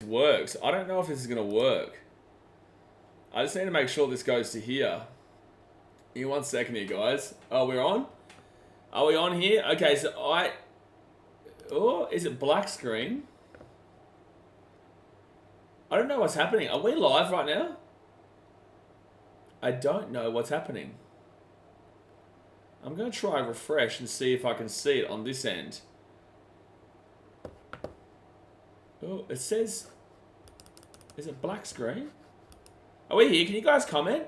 works. I don't know if this is going to work. I just need to make sure this goes to here. Give me 1 second here, guys. Oh, we're on? Are we on here? Okay, so Oh, is it black screen? I don't know what's happening. Are we live right now? I don't know what's happening. I'm going to try refresh and see if I can see it on this end. Oh, it says... Is it black screen? Are we here? Can you guys comment?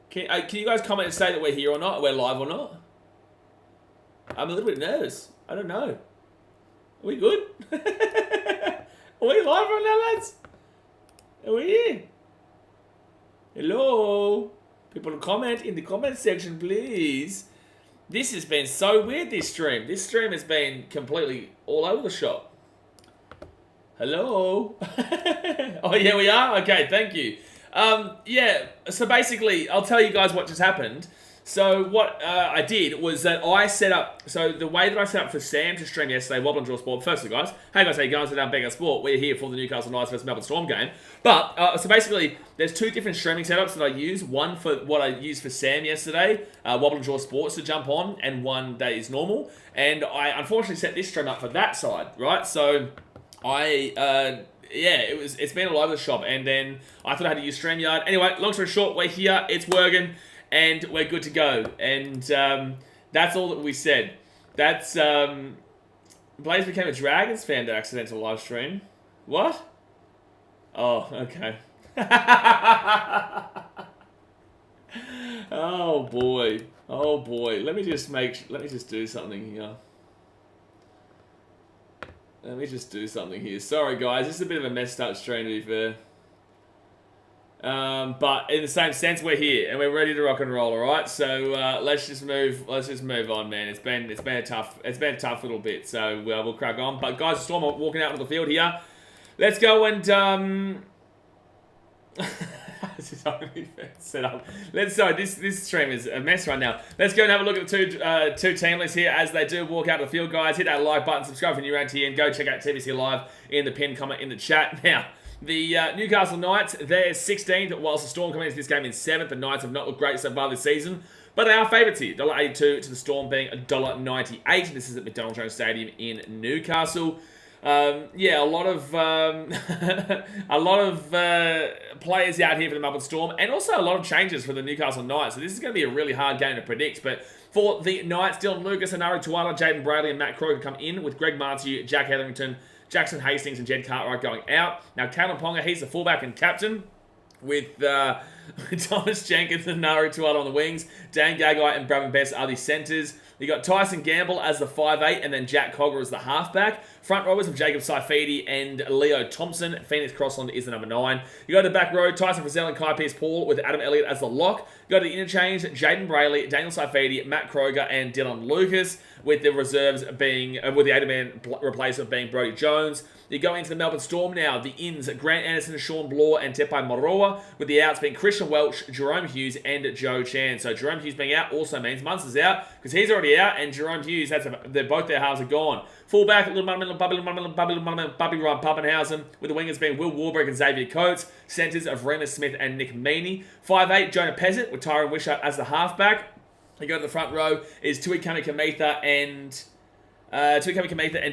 Can you guys comment and say that we're here or not? We're live or not? I'm a little bit nervous. I don't know. Are we good? Are we live right now, lads? Are we here? Hello? People comment in the comment section, please. This has been so weird, this stream. This stream has been completely all over the shop. Hello? Oh, yeah, we are? Okay, thank you. Yeah, so basically, I'll tell you guys what just happened. So what I did was that I set up, so the way that I set up for Sam to stream yesterday, Wobble and Draw Sport, firstly guys, hey guys, how you going? So down BKRmy Sport, we're here for the Newcastle Knights versus Melbourne Storm game. But, so basically, there's 2 different streaming setups that I use. One for what I used for Sam yesterday, Wobble and Draw Sports to jump on, and one that is normal. And I unfortunately set this stream up for that side, right? So, yeah, it's been all over the shop, and then I thought I had to use StreamYard. Anyway, long story short, we're here, it's working. And we're good to go. And that's all that we said. That's, Blaze became a Dragons fan that accidental live stream. What? Oh, okay. Oh, boy. Oh, boy. Let me just do something here. Sorry, guys. This is a bit of a messed up stream, to be fair. But in the same sense, we're here and we're ready to rock and roll. All right, so let's just move on, man. It's been a tough little bit, so we'll crack on. But guys, Storm are walking out onto the field here. Let's go and this is only set up. This stream is a mess right now. Let's go and have a look at the two team lists here as they do walk out of the field, guys. Hit that like button, subscribe if you're new around here, and go check out TVC Live in the pinned comment in the chat now. The Newcastle Knights, they're 16th, whilst the Storm coming into this game in 7th. The Knights have not looked great so far this season, but they are favourites here. $1.82 to the Storm being $1.98. This is at McDonald Jones Stadium in Newcastle. Yeah, a lot of players out here for the Melbourne Storm, and also a lot of changes for the Newcastle Knights. So this is going to be a really hard game to predict. But for the Knights, Dylan Lucas, Anari Tuala, Jaden Bradley, and Matt Croker come in with Greg Martiu, Jack Hetherington, Jackson Hastings and Jed Cartwright going out. Now, Kalen Ponga, he's the fullback and captain with Thomas Jenkins and Naru Tuala on the wings. Dan Gagai and Bravin Best are the centres. You got Tyson Gamble as the 5'8", and then Jack Cogger as the halfback. Front rowers of Jacob Saifidi and Leo Thompson. Phoenix Crossland is the number 9. You go to the back row, Tyson Frizzell and Kai Pearce-Paul with Adam Elliott as the lock. You go to the interchange, Jaden Brayley, Daniel Saifidi, Matt Kroger, and Dylan Lucas, with the reserves being, with the 80-man replacement being Brodie Jones. You go into the Melbourne Storm now. The ins, Grant Anderson, Sean Bloor, and Tepai Moroa, with the outs being Christian Welch, Jerome Hughes, and Joe Chan. So Jerome Hughes being out also means Munster's out, because he's already out, and Jerome Hughes, both their halves are gone. Fullback, Bubby Pappenhausen, with the wingers being Will Warbrick and Xavier Coates. Centres of Remus Smith and Nick Meaney. 5'8", Jonah Peasant, with Tyron Wishart as the halfback. You go to the front row is Tui Kamikamitha and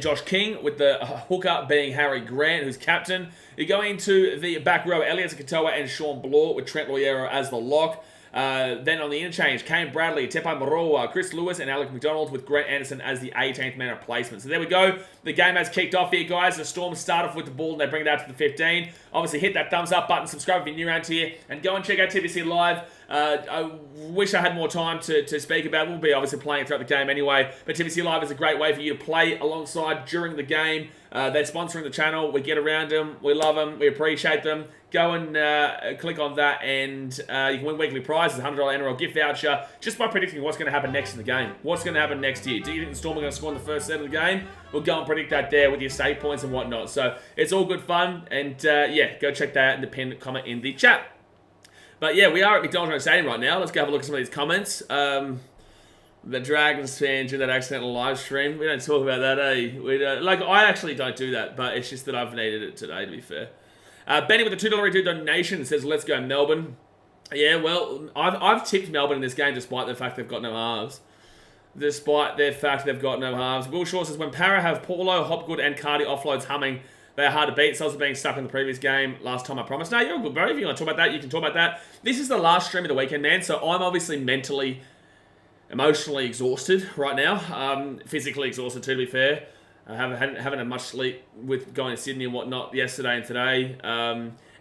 Josh King, with the hooker being Harry Grant, who's captain. You're going into the back row, Elliot Katoa and Sean Bloor, with Trent Loiero as the lock. Then on the interchange, Kane Bradley, Tepai Moroa, Chris Lewis, and Alec McDonald, with Grant Anderson as the 18th man replacement. So there we go. The game has kicked off here, guys. The Storm start off with the ball and they bring it out to the 15. Obviously, hit that thumbs up button, subscribe if you're new around here, and go and check out TVC Live. I wish I had more time to speak about it. We'll be obviously playing it throughout the game anyway, but TVC Live is a great way for you to play alongside during the game. They're sponsoring the channel. We get around them. We love them. We appreciate them. Go and click on that, and you can win weekly prizes, $100 NRL gift voucher, just by predicting what's going to happen next in the game. What's going to happen next year? Do you think the Storm are going to score in the first set of the game? We'll go and predict that there with your save points and whatnot. So it's all good fun, and yeah, go check that out in the pinned comment in the chat. But yeah, we are at McDonald Jones Stadium right now. Let's go have a look at some of these comments. The Dragons fans do that accidental live stream. We don't talk about that, eh? We don't, like, I actually don't do that, but it's just that I've needed it today, to be fair. Benny with the $2 donation says, let's go Melbourne. Yeah, well, I've tipped Melbourne in this game despite the fact they've got no halves. Despite the fact they've got no halves. Will Shaw says, when Para have Paulo, Hopgood, and Cardi offloads humming, they are hard to beat. Salsa being stuck in the previous game last time, I promise. No, you're good, bro. If you want to talk about that, you can talk about that. This is the last stream of the weekend, man, so I'm obviously mentally, emotionally exhausted right now. Physically exhausted, too, to be fair. I haven't had much sleep with going to Sydney and whatnot yesterday and today.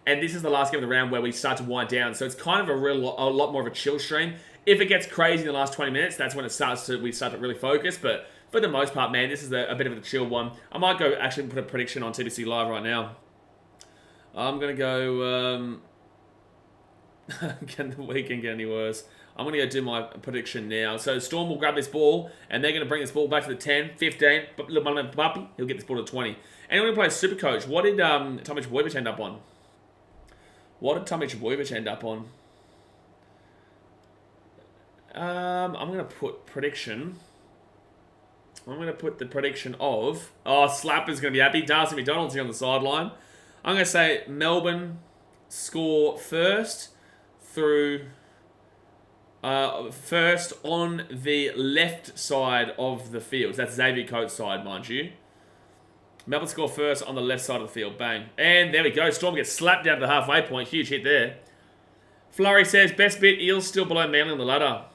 And this is the last game of the round where we start to wind down. So it's kind of a lot more of a chill stream. If it gets crazy in the last 20 minutes, that's when we start to really focus. But for the most part, man, this is a bit of a chill one. I might go actually put a prediction on TBC Live right now. I'm going to go... can the weekend get any worse? I'm going to go do my prediction now. So Storm will grab this ball, and they're going to bring this ball back to the 10, 15. He'll get this ball to 20. Anyone who plays Supercoach, what did Tommy Trbojevic end up on? I'm going to put prediction. I'm going to put the prediction of... Oh, Slapper's going to be happy. Darcy McDonald's here on the sideline. I'm going to say Melbourne score first through... first on the left side of the field. That's Xavier Coates' side, mind you. Melbourne score first on the left side of the field. Bang. And there we go. Storm gets slapped down to the halfway point. Huge hit there. Flurry says, best bit, Eels still below Manly on the ladder.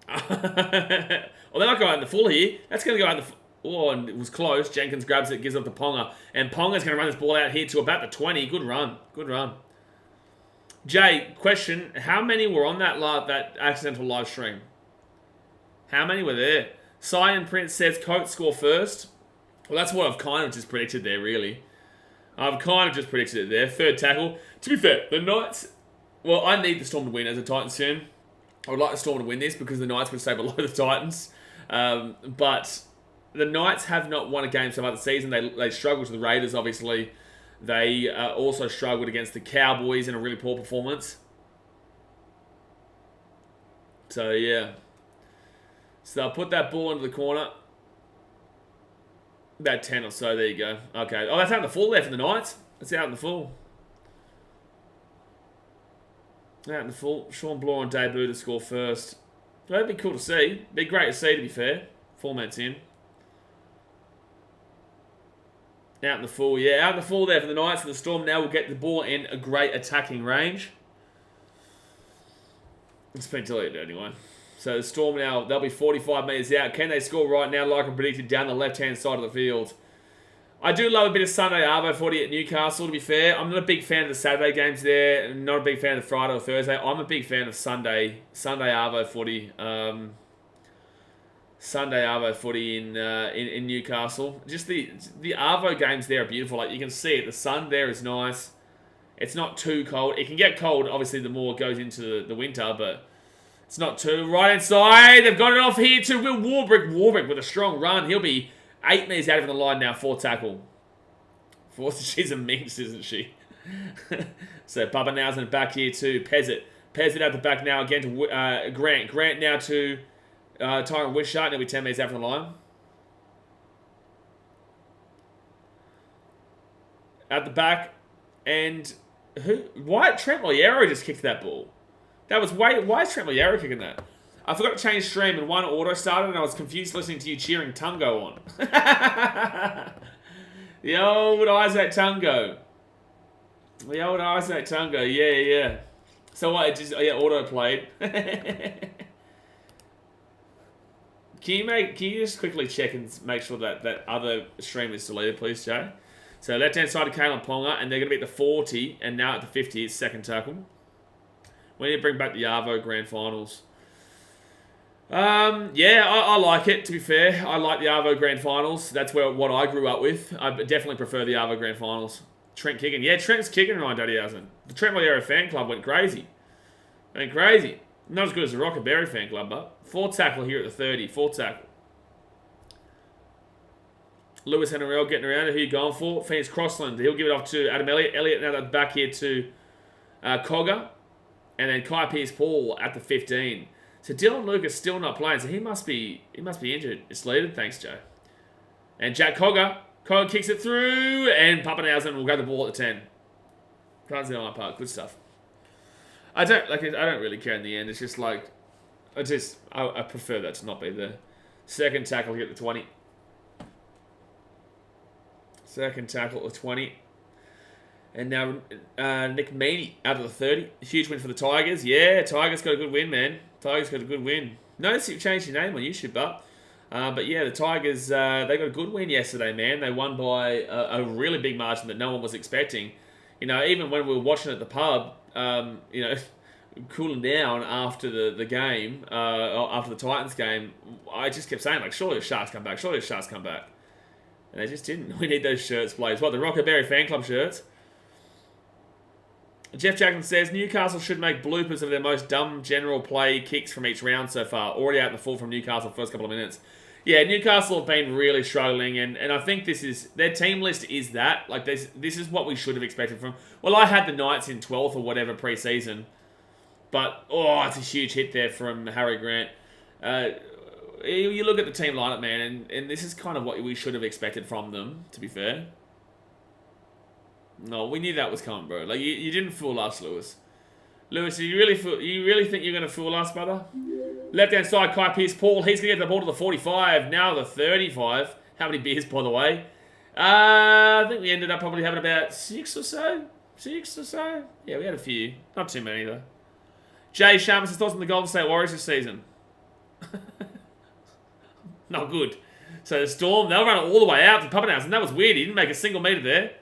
Well, they're not going out in the full here. That's going to go out in the... Oh, and it was close. Jenkins grabs it, gives it to Ponga. And Ponga's going to run this ball out here to about the 20. Good run. Good run. Jay, question. How many were on that accidental live stream? How many were there? Cyan Prince says Coates score first. Well, that's what I've kind of just predicted there, really. I've kind of just predicted it there. Third tackle. To be fair, the Knights... Well, I need the Storm to win as a Titans fan. I would like the Storm to win this because the Knights would stay below the Titans. But the Knights have not won a game so far this season. They struggled to the Raiders, obviously. They also struggled against the Cowboys in a really poor performance. So, yeah. So, I'll put that ball into the corner. About 10 or so. There you go. Okay. Oh, that's out in the full there for the Knights. That's out in the full. Out in the full. Sean Bloor on debut to score first. That'd be cool to see. Be great to see, to be fair. Formats in. Out in the full, yeah. Out in the full there for the Knights. And the Storm now will get the ball in a great attacking range. It's been deleted anyway. So the Storm now, they'll be 45 metres out. Can they score right now like I predicted down the left-hand side of the field? I do love a bit of Sunday Arvo footy at Newcastle, to be fair. I'm not a big fan of the Saturday games there. I'm not a big fan of the Friday or Thursday. I'm a big fan of Sunday Arvo footy. Sunday Arvo footy in Newcastle. Just the Arvo games there are beautiful. Like, you can see it. The sun there is nice. It's not too cold. It can get cold, obviously, the more it goes into the winter, but it's not too. Right inside. They've got it off here to Will Warbrick. Warbrick with a strong run. He'll be 8 metres out of the line now, 4 tackle. She's a minx, isn't she? So Bubba now's in the back here to Pezzett. Pezzett at the back now again to Grant. Grant now to Tyron Wishart. He'll be 10 metres out from the line. At the back. And why Trent Loiero just kicked that ball? That was why is Trent Loiero kicking that? I forgot to change stream and one auto started and I was confused listening to you cheering Tungo on. The old Isaac Tungo. The old Isaac Tungo, yeah. So what, auto played. Can you just quickly check and make sure that other stream is deleted, please, Jay? So left-hand side of Kalen Ponga, and they're going to be at the 40, and now at the 50 is second tackle. We need to bring back the Arvo Grand Finals. Yeah, I like it, to be fair. I like the Arvo Grand Finals. That's what I grew up with. I definitely prefer the Arvo Grand Finals. Trent kicking. Yeah, Trent's kicking, Ryan Duddy hasn't. The Trent Loiero fan club went crazy. Not as good as the Rocket Berry fan club, but 4 tackle here at the 30. 4 tackle. Lewis NRL getting around it. Who you going for? Phoenix Crossland. He'll give it off to Adam Elliott. Elliott now back here to Cogger. And then Kai Pearce-Paul at the 15. So Dylan Lucas still not playing, so he must be injured. It's deleted. Thanks, Joe. And Jack Cogger. Cogger kicks it through, and Pappenhausen will grab the ball at the 10. Can't see on my part. Good stuff. I don't really care in the end. It's just like, I prefer that to not be the second tackle to get the 20. Second tackle at 20. And now Nick Meaney out of the 30. Huge win for the Tigers. Yeah, Tigers got a good win, man. Tigers got a good win. Notice you've changed your name on YouTube, but yeah, the Tigers, they got a good win yesterday, man. They won by a really big margin that no one was expecting. Even when we were watching at the pub, cooling down after the game, after the Titans game, I just kept saying, like, surely the Sharks come back, surely the Sharks come back. And they just didn't. We need those shirts, Blaze. What, the Rockaberry Fan Club shirts? Jeff Jackson says, Newcastle should make bloopers of their most dumb general play kicks from each round so far. Already out in the full from Newcastle first couple of minutes. Yeah, Newcastle have been really struggling, and I think their team list is that. Like, this is what we should have expected from... Well, I had the Knights in 12th or whatever pre-season, but, it's a huge hit there from Harry Grant. You look at the team lineup, man, and this is kind of what we should have expected from them, to be fair. No, we knew that was coming, bro. Like, you didn't fool us, Lewis. Lewis, you really think you're going to fool us, brother? Left-hand side, Kai Pearce-Paul. He's going to get the ball to the 45. Now the 35. How many beers, by the way? I think we ended up probably having about 6 or so. 6 or so? Yeah, we had a few. Not too many, though. Jay Sharman's thoughts on the Golden State Warriors this season. Not good. So the Storm, they'll run it all the way out to Pappenhausen, and that was weird. He didn't make a single metre there.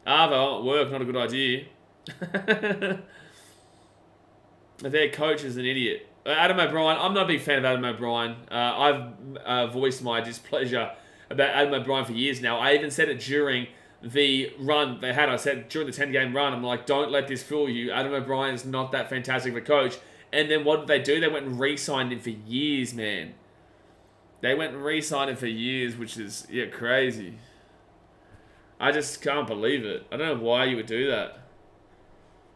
Arvo at work, not a good idea. Their coach is an idiot. Adam O'Brien, I'm not a big fan of Adam O'Brien. I've voiced my displeasure about Adam O'Brien for years now. I even said it during the run they had. I said during the 10-game run, I'm like, don't let this fool you. Adam O'Brien is not that fantastic of a coach. And then what did they do? They went and re-signed him for years, man. They went and re-signed him for years, which is, crazy. I just can't believe it. I don't know why you would do that.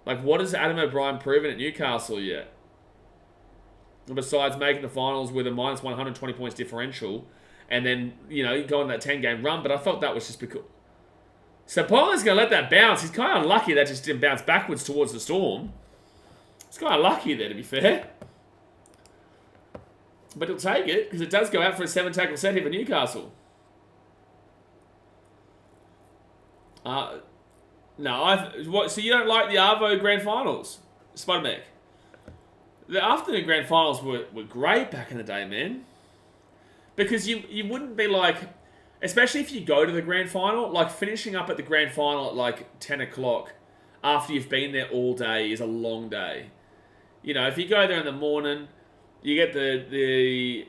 Like, what has Adam O'Brien proven at Newcastle yet? Besides making the finals with a minus 120 points differential, and then, go on that 10-game run, but I thought that was just because... So Poland's going to let that bounce. He's kind of lucky that just didn't bounce backwards towards the Storm. It's kind of lucky there, to be fair. But he'll take it, because it does go out for a 7-tackle set here for Newcastle. So you don't like the Arvo Grand Finals? Spudmek. The afternoon Grand Finals were great back in the day, man. Because you wouldn't be like... Especially if you go to the Grand Final, like finishing up at the Grand Final at like 10 o'clock after you've been there all day is a long day. If you go there in the morning, you get the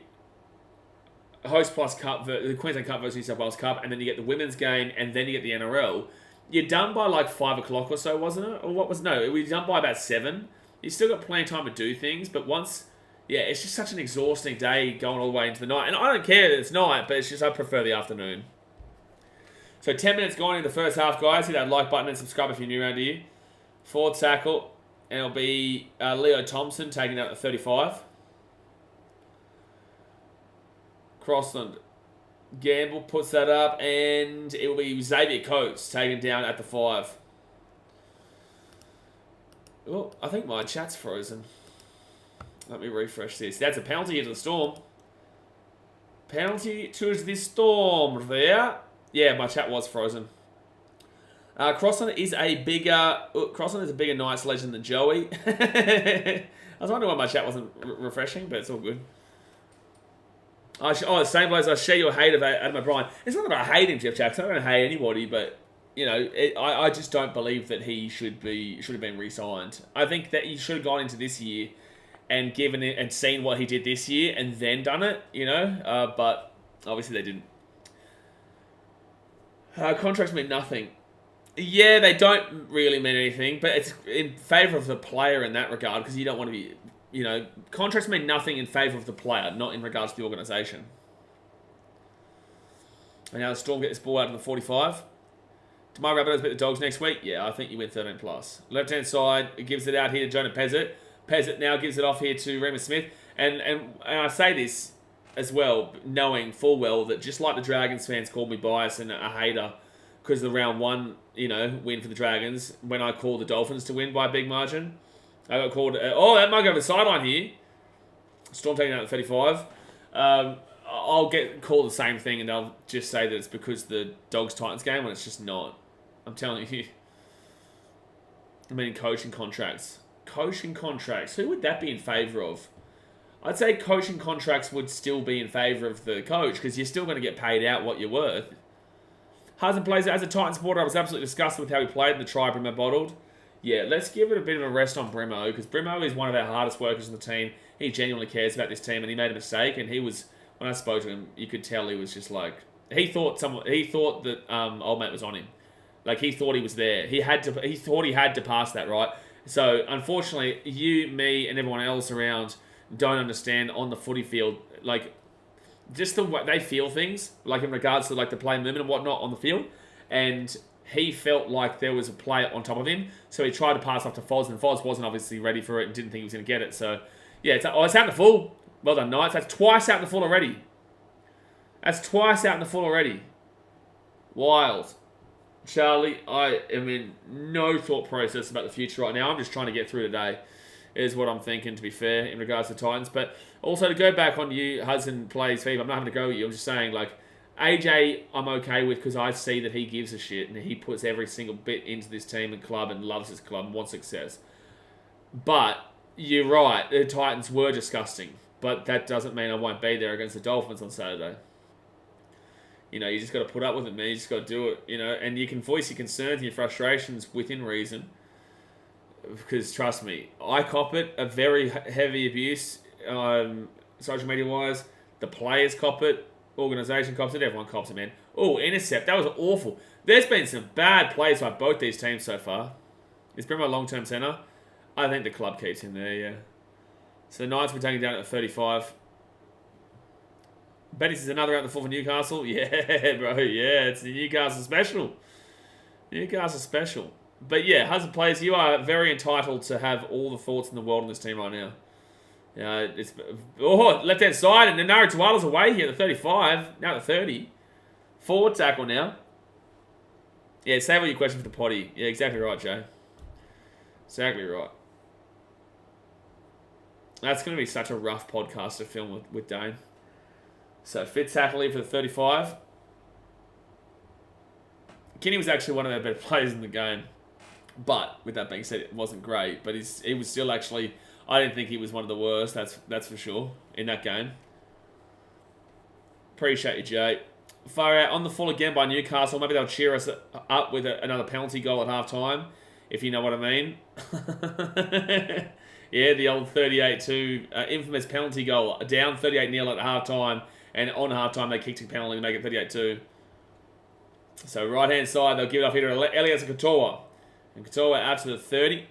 Host Plus Cup, the Queensland Cup versus New South Wales Cup, and then you get the women's game, and then you get the NRL. You're done by like 5 o'clock or so, wasn't it? Or what was... No, we were done by about 7. You still got plenty of time to do things, but once... Yeah, it's just such an exhausting day going all the way into the night. And I don't care that it's night, but it's just I prefer the afternoon. So 10 minutes gone in the first half, guys. Hit that like button and subscribe if you're new around here. Forward tackle. And it'll be Leo Thompson taking out the 35. Crossland. Gamble puts that up, and it will be Xavier Coates taken down at the 5. Oh, I think my chat's frozen. Let me refresh this. That's a penalty to the Storm. Penalty to the Storm there. Yeah, my chat was frozen. Crossland is a bigger Knights legend than Joey. I was wondering why my chat wasn't refreshing, but it's all good. Same place. I share your hate of Adam O'Brien. It's not that I hate him, Jeff Jackson. I don't hate anybody, but I just don't believe that he should have been re-signed. I think that he should have gone into this year and given it and seen what he did this year and then done it. But obviously they didn't. Contracts mean nothing. Yeah, they don't really mean anything, but it's in favour of the player in that regard because you don't want to be. Contracts mean nothing in favour of the player, not in regards to the organisation. And now the Storm get this ball out in the 45. Tomorrow Rabbitohs beat the Dogs next week. Yeah, I think you win 13+. Left-hand side, it gives it out here to Jonah Pezzett. Pezzett now gives it off here to Remus Smith. And I say this as well, knowing full well that just like the Dragons fans called me biased and a hater because of the round 1, win for the Dragons, when I called the Dolphins to win by a big margin, I got called, that might go over the sideline here. Storm taking out at 35. I'll get called the same thing and they'll just say that it's because the Dogs-Titans game when it's just not. I'm telling you. I mean, coaching contracts. Coaching contracts. Who would that be in favour of? I'd say coaching contracts would still be in favour of the coach because you're still going to get paid out what you're worth. Hudson plays as a Titan supporter. I was absolutely disgusted with how he played in the try Brimo bottled. Yeah, let's give it a bit of a rest on Brimo because Brimo is one of our hardest workers in the team. He genuinely cares about this team and he made a mistake and he was, when I spoke to him, you could tell he was just like, he thought that old mate was on him. Like he thought he was there. He thought he had to pass that, right? So unfortunately, you, me, and everyone else around don't understand on the footy field, like just the way they feel things, like in regards to like the play movement and whatnot on the field. And he felt like there was a player on top of him, so he tried to pass off to Foz, and Foz wasn't obviously ready for it and didn't think he was going to get it. So yeah, it's out in the full. Well done, Knights. That's twice out in the full already. Wild. Charlie, I am in no thought process about the future right now. I'm just trying to get through today, is what I'm thinking, to be fair, in regards to Titans. But also to go back on you, Hudson plays fever. I'm not having to go at you. I'm just saying, like, AJ, I'm okay with because I see that he gives a shit and he puts every single bit into this team and club and loves his club and wants success. But you're right, the Titans were disgusting. But that doesn't mean I won't be there against the Dolphins on Saturday. You just got to put up with it, man. You just got to do it, and you can voice your concerns and your frustrations within reason. Because trust me, I cop it, a very heavy abuse, social media-wise. The players cop it, organisation cops it, everyone cops it, man. Oh, intercept, that was awful. There's been some bad plays by both these teams so far. It's been my long-term centre. I think the club keeps him there, yeah. So the Knights were taking down at 35. Bettis is another out the full for Newcastle. Yeah, bro. Yeah, it's the Newcastle special. But yeah, Hudson players, you are very entitled to have all the thoughts in the world on this team right now. It's left-hand side, and Nanaro Tuala's away here at the 35. Now at the 30. Forward tackle now. Yeah, save all your questions for the potty. Yeah, exactly right, Jay. Exactly right. That's going to be such a rough podcast to film with Dane. So, fit tackle here for the 35. Kinney was actually one of our better players in the game. But, with that being said, it wasn't great. But he was still actually... I didn't think he was one of the worst, that's for sure, in that game. Appreciate you, Jay. Far out on the full again by Newcastle. Maybe they'll cheer us up with another penalty goal at half-time, if you know what I mean. Yeah, the old 38-2 infamous penalty goal. Down 38-0 at half-time. And on half-time, they kicked a penalty to make it 38-2. So right-hand side, they'll give it off here to Elias and Katoa. And Katoa out to the 30.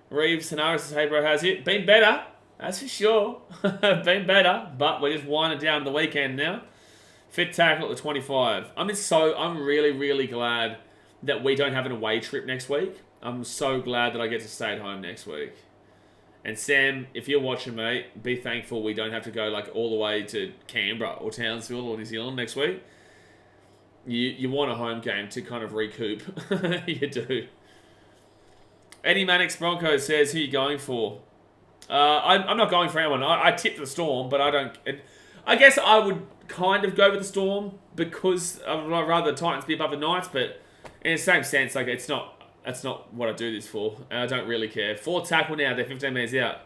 Reeves, Hanaris says, hey bro, how's it? Been better, that's for sure. Been better, but we're just winding down to the weekend now. Fit tackle at the 25. I'm really, really glad that we don't have an away trip next week. I'm so glad that I get to stay at home next week. And Sam, if you're watching, mate, be thankful we don't have to go like all the way to Canberra or Townsville or New Zealand next week. You want a home game to kind of recoup. You do. Eddie Mannix Broncos says, who are you going for? I'm not going for anyone. I tipped the Storm, but I don't... I guess I would kind of go with the Storm because I'd rather the Titans be above the Knights, but in the same sense, like that's not what I do this for. And I don't really care. Forward tackle now. They're 15 metres out.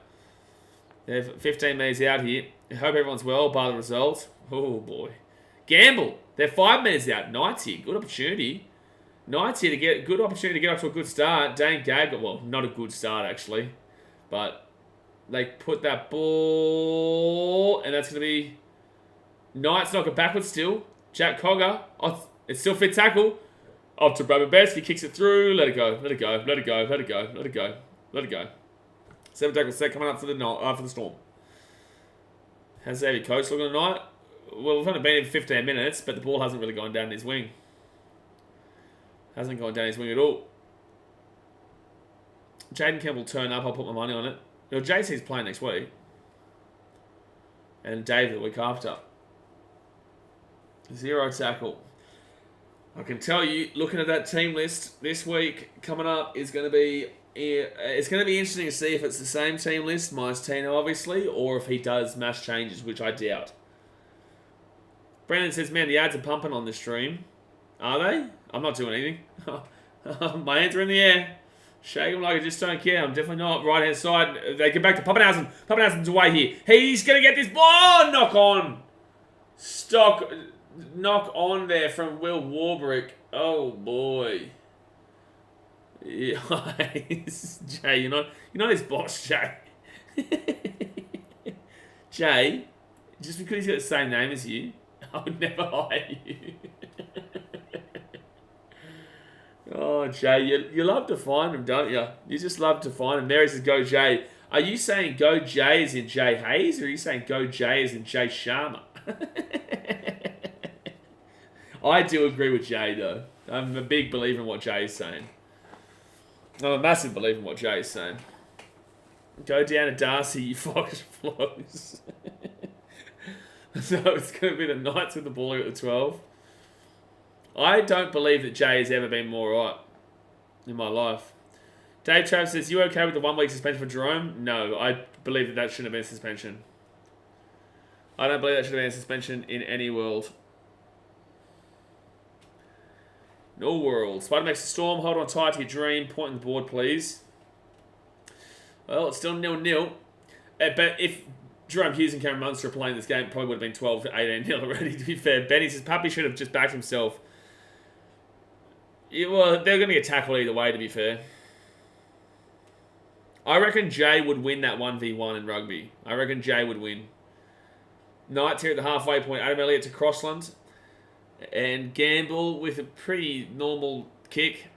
They're 15 metres out here. I hope everyone's well by the result. Oh, boy. Gamble. They're 5 metres out. Knights here. Good opportunity. Knights here to get good opportunity to get off to a good start. Dane Gagai, well, not a good start actually, but they put that ball, and that's going to be Knights knock it backwards still. Jack Cogger, it's still fit tackle. Off to Bradman Best, he kicks it through. Let it go. 7 tackles set coming up for the Storm. How's Xavier Coates looking tonight? Well, we've only been in 15 minutes, but the ball hasn't really gone down his wing. Hasn't gone down his wing at all. Jaden Campbell turn up. I'll put my money on it. Well, JC's playing next week. And David the week after. 0 tackle. I can tell you, looking at that team list this week coming up is going to be... It's going to be interesting to see if it's the same team list, minus Tino obviously, or if he does mass changes, which I doubt. Brandon says, man, the ads are pumping on this stream. Are they? I'm not doing anything. My hands are in the air. Shake them like I just don't care. I'm definitely not. Right hand side. They get back to Pappenhausen. Pappenhausen's away here. He's going to get this ball. Knock on. Knock on there from Will Warbrick. Oh, boy. Yeah, Jay, you're not his boss, Jay. Jay, just because he's got the same name as you, I would never hire you. Oh, Jay, you love to find him, don't you? You just love to find him. Mary says, go Jay. Are you saying go Jay as in Jay Hayes, or are you saying go Jay as in Jay Sharma? I do agree with Jay, though. I'm a big believer in what Jay is saying. I'm a massive believer in what Jay is saying. Go down to Darcy, you Fox flows. So it's going to be the Knights with the ball at the 12. I don't believe that Jay has ever been more right in my life. Dave Travis says, you okay with the 1 week suspension for Jerome? No, I believe that shouldn't have been a suspension. I don't believe that should have been a suspension in any world. No world. Spider makes a Storm. Hold on tight to your dream. Point on the board, please. Well, it's still 0-0. But if Jerome Hughes and Cameron Munster are playing this game, it probably would have been 12 to 18-0 already, to be fair. Benny says, Puppy should have just backed himself. Yeah, well, they're going to get tackled either way, to be fair. I reckon Jay would win that 1v1 in rugby. I reckon Jay would win. Knights here at the halfway point. Adam Elliott to Crossland. And Gamble with a pretty normal kick.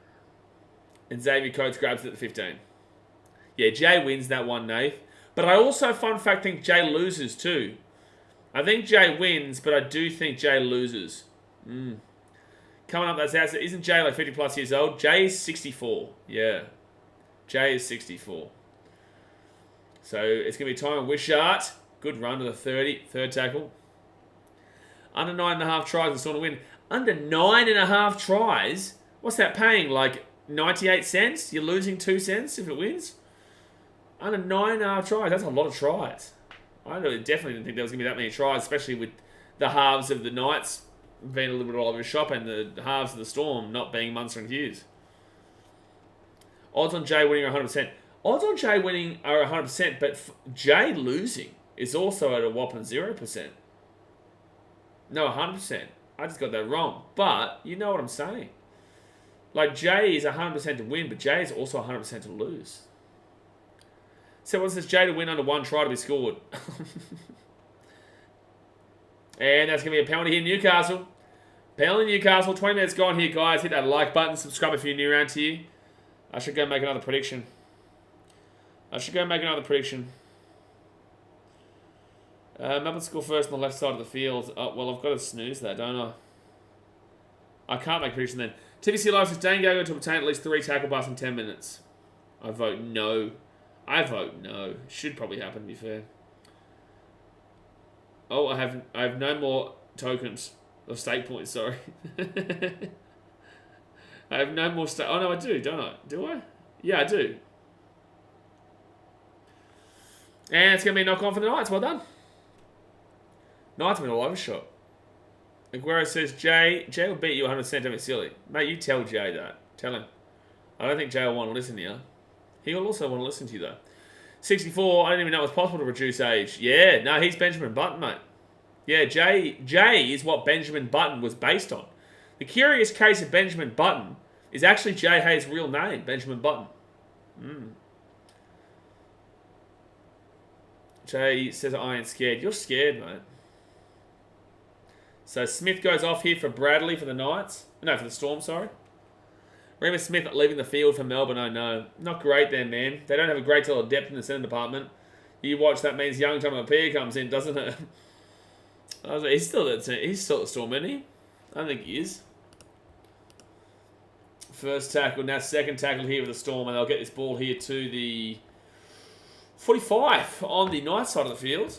And Xavier Coates grabs it at the 15. Yeah, Jay wins that one, Nath. But I also, fun fact, think Jay loses too. I think Jay wins, but I do think Jay loses. Coming up, that's out. Isn't Jay like 50 plus years old? Jay is 64. Yeah. Jay is 64. So it's going to be time. Wishart. Good run to the 30. Third tackle. Under 9.5 tries and Storm to win. Under 9.5 tries? What's that paying? Like 98 cents? You're losing 2 cents if it wins? Under 9.5 tries. That's a lot of tries. I definitely didn't think there was going to be that many tries, especially with the halves of the Knights being a little bit all over the shop and the halves of the Storm not being Munster and Hughes. Odds on Jay winning are 100%. Odds on Jay winning are 100%, but Jay losing is also at a whopping 0%. No, 100%. I just got that wrong. But you know what I'm saying. Like, Jay is 100% to win, but Jay is also 100% to lose. So what says Jay to win under 1 try to be scored? And that's going to be a penalty here in Newcastle. Penalty Newcastle. 20 minutes gone here, guys. Hit that like button. Subscribe if you're new around here. I should go make another prediction. Melbourne score first on the left side of the field. Oh, well, I've got to snooze that, don't I? I can't make a prediction then. TVC Live says Dane Gago to obtain at least 3 tackle busts in 10 minutes. I vote no. Should probably happen, to be fair. Oh, I have no more tokens. Or stake points, sorry. I have no more stake. Oh, no, I do, don't I? Do I? Yeah, I do. And it's going to be a knock-on for the Knights. Well done. Knights have been all over shot. Aguero says, Jay will beat you 100%, don't be silly. Mate, you tell Jay that. Tell him. I don't think Jay will want to listen to you. He will also want to listen to you, though. 64, I didn't even know it was possible to reduce age. Yeah, no, he's Benjamin Button, mate. Yeah, Jay is what Benjamin Button was based on. The curious case of Benjamin Button is actually Jay Hayes' real name, Benjamin Button. Jay says, I ain't scared. You're scared, mate. So Smith goes off here for Bradley for the Knights. No, for the Storm, sorry. Remus Smith leaving the field for Melbourne. Oh, no. Not great then, man. They don't have a great deal of depth in the centre department. You watch, that means young Tom Apia comes in, doesn't it? He's still at the Storm, isn't he? I think he is. First tackle, now second tackle here with the Storm, and they'll get this ball here to the 45 on the Knights side of the field.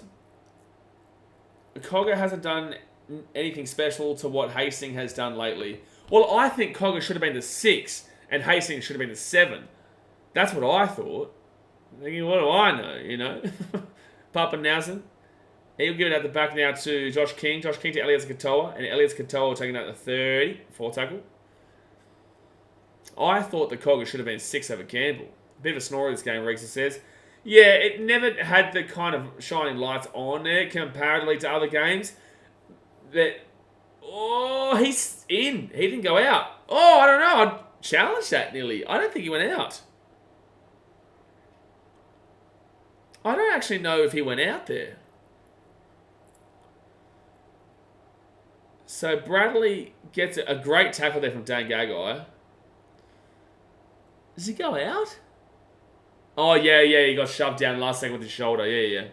Cogger hasn't done anything special to what Hastings has done lately. Well, I think Cogger should have been the 6 and Hastings should have been the 7. That's what I thought. Thinking, what do I know, you know? Papa Nausen. He'll give it at the back now to Josh King. Josh King to Elias Katoa. And Elias Katoa taking out the 30. 4 tackle. I thought the Cogger should have been 6 over Campbell. Bit of a snorer this game, Rexa says. Yeah, it never had the kind of shining lights on there comparatively to other games. He's in. He didn't go out. Oh, I don't know. I'd challenge that nearly. I don't think he went out. I don't actually know if he went out there. So Bradley gets a great tackle there from Dan Gagai. Does he go out? Oh, yeah, he got shoved down last second with his shoulder. Yeah.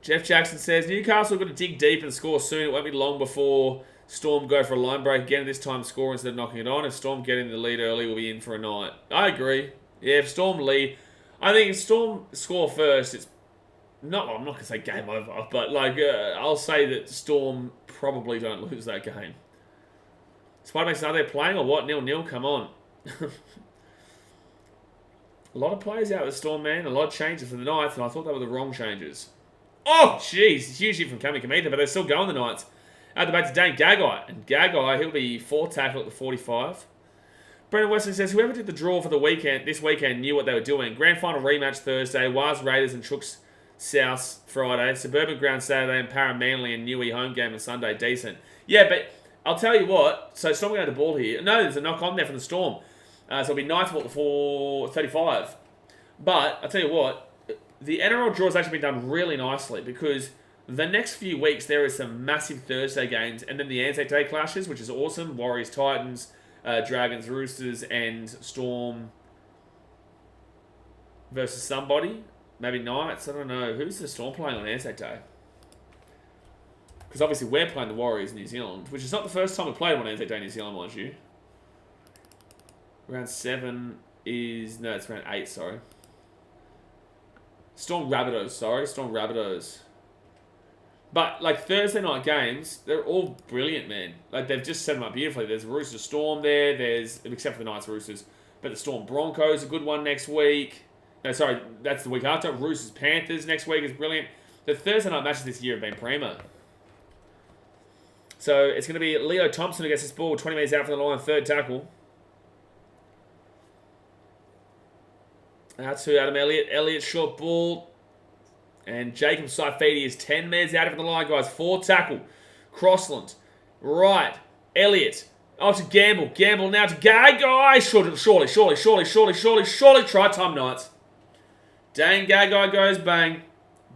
Jeff Jackson says, Newcastle got to dig deep and score soon. It won't be long before Storm go for a line break again. This time score instead of knocking it on. If Storm get in the lead early, we'll be in for a night. I agree. Yeah, if Storm lead... I think if Storm score first, it's... I'm not going to say game over, but I'll say that Storm probably don't lose that game. Spider-Man says, are they playing or what? 0-0, come on. A lot of players out with Storm, man. A lot of changes for the Knights, and I thought they were the wrong changes. Oh, jeez. Huge hit from Kami Kamita, but they're still going, the Knights. Out the back to Dane Gagai. And Gagai, he'll be 4 tackle at the 45. Brendan Wesley says, whoever did the draw for the weekend, this weekend knew what they were doing. Grand final rematch Thursday. Waz Raiders and Chooks South Friday. Suburban Ground Saturday and Para Manly and Newey home game on Sunday. Decent. Yeah, but I'll tell you what. So Storm going to ball here. No, there's a knock on there from the Storm. So it'll be Knights ball for 35. But I'll tell you what. The NRL draw has actually been done really nicely because the next few weeks there is some massive Thursday games and then the Anzac Day clashes, which is awesome. Warriors, Titans, Dragons, Roosters, and Storm versus somebody. Maybe Knights. I don't know. Who's the Storm playing on Anzac Day? Because obviously we're playing the Warriors in New Zealand, which is not the first time we played them on Anzac Day in New Zealand, mind you. Round 7 is... No, it's round 8, sorry. Storm Rabbitohs. But, Thursday night games, they're all brilliant, man. They've just set them up beautifully. There's Roosters Storm there. Except for the Knights Roosters. But the Storm Broncos, a good one next week. No, sorry, that's the week after. Roosters Panthers next week is brilliant. The Thursday night matches this year have been primo. So, it's going to be Leo Thompson who gets this ball. 20 metres out from the line, 3rd tackle. Out to Adam Elliott. Elliott short ball. And Jacob Saifidi is 10 metres out of the line, guys. 4 tackle. Crossland. Right. Elliott. Oh, to Gamble. Gamble now to Gagai. Surely. Try time, Knights. Dane Gagai goes bang.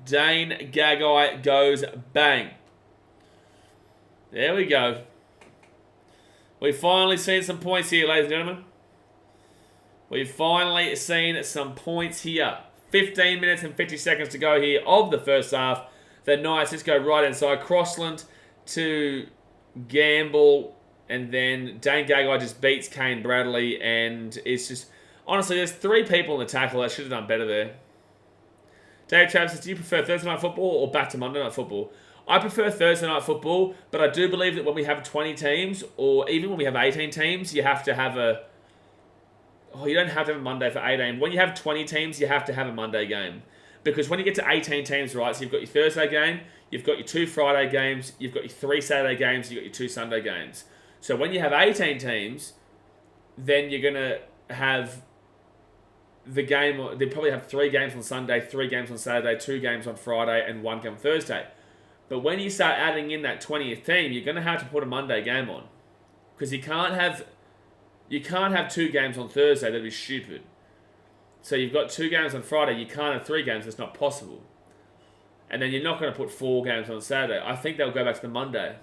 Dane Gagai goes bang. There we go. We've finally seen some points here, ladies and gentlemen. We've finally seen some points here. 15 minutes and 50 seconds to go here of the first half. The Knights just go right inside. Crossland to Gamble. And then Dane Gagai just beats Kane Bradley. And it's just... Honestly, there's 3 people in the tackle that should have done better there. Dave Travis says, do you prefer Thursday night football or back to Monday night football? I prefer Thursday night football. But I do believe that when we have 20 teams, or even when we have 18 teams, you have to have a... Oh, you don't have to have a Monday for 18. When you have 20 teams, you have to have a Monday game. Because when you get to 18 teams, right, so you've got your Thursday game, you've got your 2 Friday games, you've got your 3 Saturday games, you've got your 2 Sunday games. So when you have 18 teams, then you're going to have the game, they probably have 3 games on Sunday, 3 games on Saturday, 2 games on Friday, and 1 game on Thursday. But when you start adding in that 20th team, you're going to have to put a Monday game on. Because you can't have 2 games on Thursday. That'd be stupid. So you've got 2 games on Friday. You can't have 3 games. That's not possible. And then you're not going to put 4 games on Saturday. I think they'll go back to the Monday.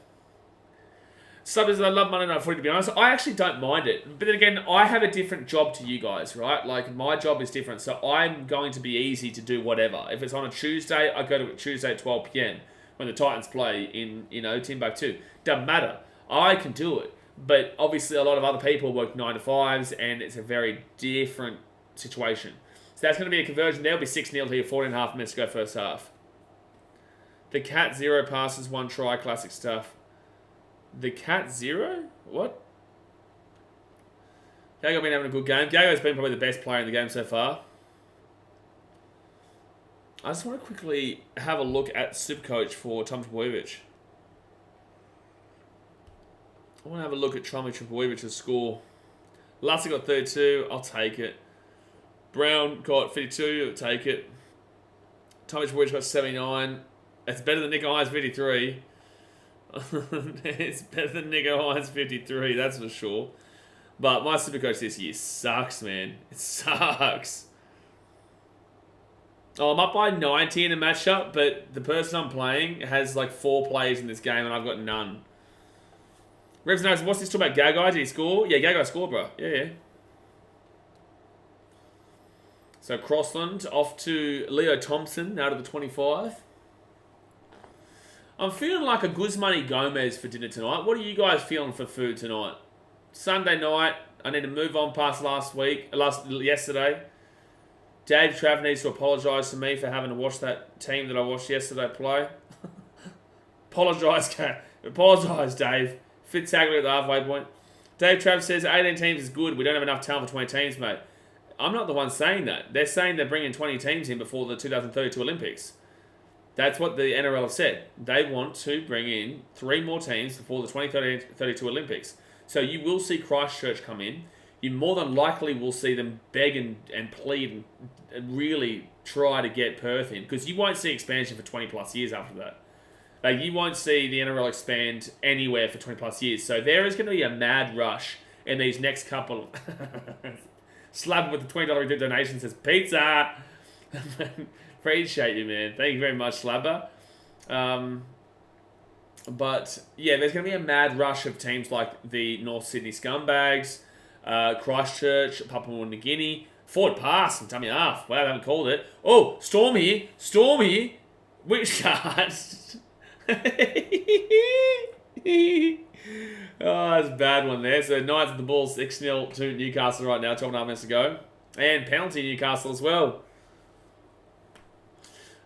Subbers, I love Monday Night Footy, to be honest. I actually don't mind it. But then again, I have a different job to you guys, right? My job is different. So I'm going to be easy to do whatever. If it's on a Tuesday, I go to Tuesday at 12 p.m. when the Titans play in, Timbuktu. Doesn't matter. I can do it. But obviously a lot of other people work 9 to 5s and it's a very different situation. So that's going to be a conversion. There'll be 6-0 here, 14.5 minutes to go first half. The Cat 0 passes, 1 try, classic stuff. The Cat 0? What? Gago been having a good game. Gago's been probably the best player in the game so far. I just want to quickly have a look at Supercoach for Tom Trbojevic. I want to have a look at Tommy Trbojevich's score. Lassie got 32. I'll take it. Brown got 52. I'll take it. Tommy Trbojevic got 79. It's better than Nico Hines 53. It's better than Nico Hines 53, that's for sure. But my Supercoach this year sucks, man. It sucks. Oh, I'm up by 90 in a matchup, but the person I'm playing has like 4 plays in this game, and I've got none. Revs knows, what's this talk about Gagai? Did he score? Yeah, Gagai scored, bro. Yeah. So Crossland off to Leo Thompson out of the 25. I'm feeling like a Guzmani Gomez for dinner tonight. What are you guys feeling for food tonight? Sunday night. I need to move on past yesterday. Dave Trav needs to apologise to me for having to watch that team that I watched yesterday play. Apologise, Dave. Fitzhagley at the halfway point. Dave Trav says 18 teams is good. We don't have enough talent for 20 teams, mate. I'm not the one saying that. They're saying they're bringing 20 teams in before the 2032 Olympics. That's what the NRL have said. They want to bring in 3 more teams before the 2032 Olympics. So you will see Christchurch come in. You more than likely will see them beg and plead and really try to get Perth in, because you won't see expansion for 20 plus years after that. Like, you won't see the NRL expand anywhere for 20 plus years. So there is going to be a mad rush in these next couple. Slab with the $20 donation says, pizza! Appreciate you, man. Thank you very much, Slabber. But, yeah, there's going to be a mad rush of teams like the North Sydney Scumbags, Christchurch, Papua New Guinea, Forward Pass, and Tummy Half. Wow, I haven't called it. Oh, Storm here. Which card? Oh, that's a bad one there. So Knights at the ball, 6-0 to Newcastle right now, 12.5 minutes to go. And penalty Newcastle as well.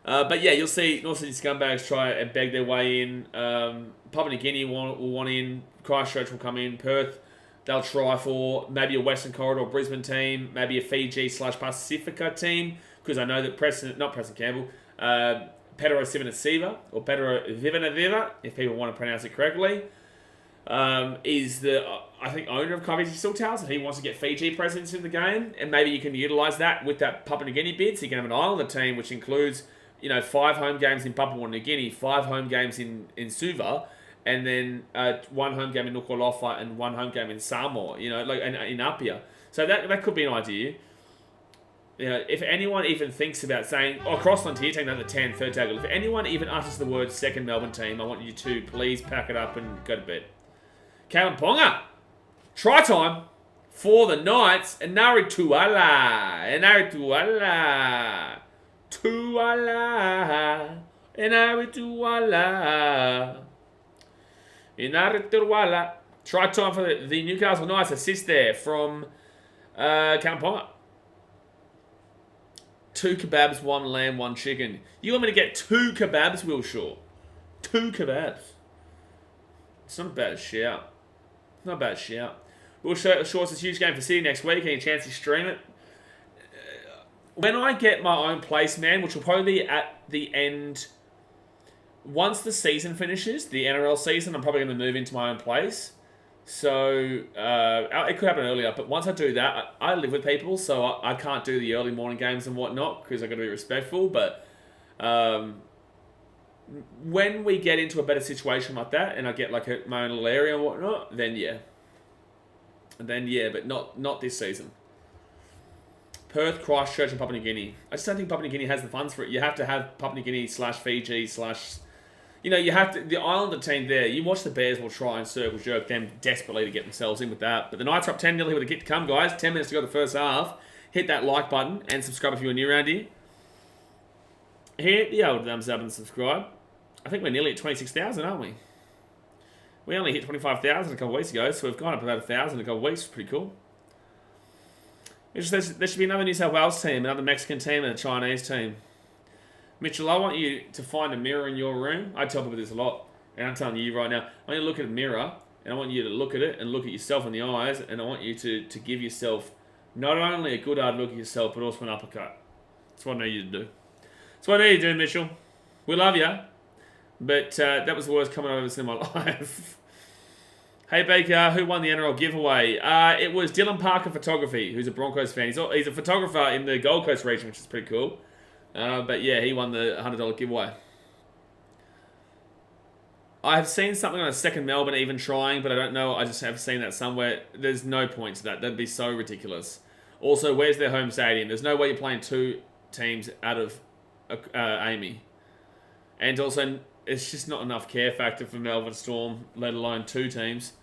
But yeah, you'll see North Sydney Scumbags try and beg their way in. Papua New Guinea will want in. Christchurch will come in. Perth, they'll try for maybe a Western Corridor Brisbane team, maybe a Fiji/Pacifica team, because I know that Preston Campbell, Pedro Sivanasiva, or Pedro Vivanadiva, if people want to pronounce it correctly, is the, I think, owner of Coventry Steel Towers, and he wants to get Fiji presence in the game, and maybe you can utilise that with that Papua New Guinea bid, so you can have an Islander team, which includes, 5 home games in Papua New Guinea, 5 home games in Suva, and then 1 home game in Nuku'alofa and 1 home game in Samoa, and in Apia. So that could be an idea. If anyone even thinks about saying, Crossland here, take another 10, third tackle. If anyone even utters the word second Melbourne team, I want you to please pack it up and go to bed. Callum Ponga. Try time for the Knights. Enari Tuala. Try time for the Newcastle Knights. Assist there from Callum Ponga. 2 kebabs, 1 lamb, 1 chicken. You want me to get 2 kebabs, Will Shaw? 2 kebabs. It's not a bad shout. Will Shaw, it's a huge game for City next week. Any chance you stream it? When I get my own place, man, which will probably be at the end, once the season finishes, the NRL season, I'm probably going to move into my own place. So, it could happen earlier, but once I do that, I live with people, so I can't do the early morning games and whatnot, because I've got to be respectful, but when we get into a better situation like that, and I get like my own little area and whatnot, then yeah, but not this season. Perth, Christchurch, and Papua New Guinea. I just don't think Papua New Guinea has the funds for it. You have to have Papua New Guinea /Fiji you have to, the Islander team there, you watch the Bears will try and circle jerk them desperately to get themselves in with that. But the Knights are up 10-0 here with a kick to come, guys. 10 minutes to go the first half. Hit that like button and subscribe if you're new around here. Hit the old thumbs up and subscribe. I think we're nearly at 26,000, aren't we? We only hit 25,000 a couple of weeks ago, so we've gone up about 1,000 in a couple of weeks. Pretty cool. There should be another New South Wales team, another Mexican team, and a Chinese team. Mitchell, I want you to find a mirror in your room. I tell people this a lot, and I'm telling you right now. I want you to look at a mirror, and I want you to look at it and look at yourself in the eyes, and I want you to give yourself not only a good hard look at yourself, but also an uppercut. That's what I need you to do. That's what I need you to do, Mitchell. We love you, but that was the worst comment I've ever seen in my life. Hey, Baker, who won the NRL giveaway? It was Dylan Parker Photography, who's a Broncos fan. He's a photographer in the Gold Coast region, which is pretty cool. But yeah, he won the $100 giveaway. I have seen something on a second Melbourne even trying, but I don't know. I just have seen that somewhere. There's no point to that. That'd be so ridiculous. Also, where's their home stadium? There's no way you're playing two teams out of ARMY. And also, it's just not enough care factor for Melbourne Storm, let alone two teams.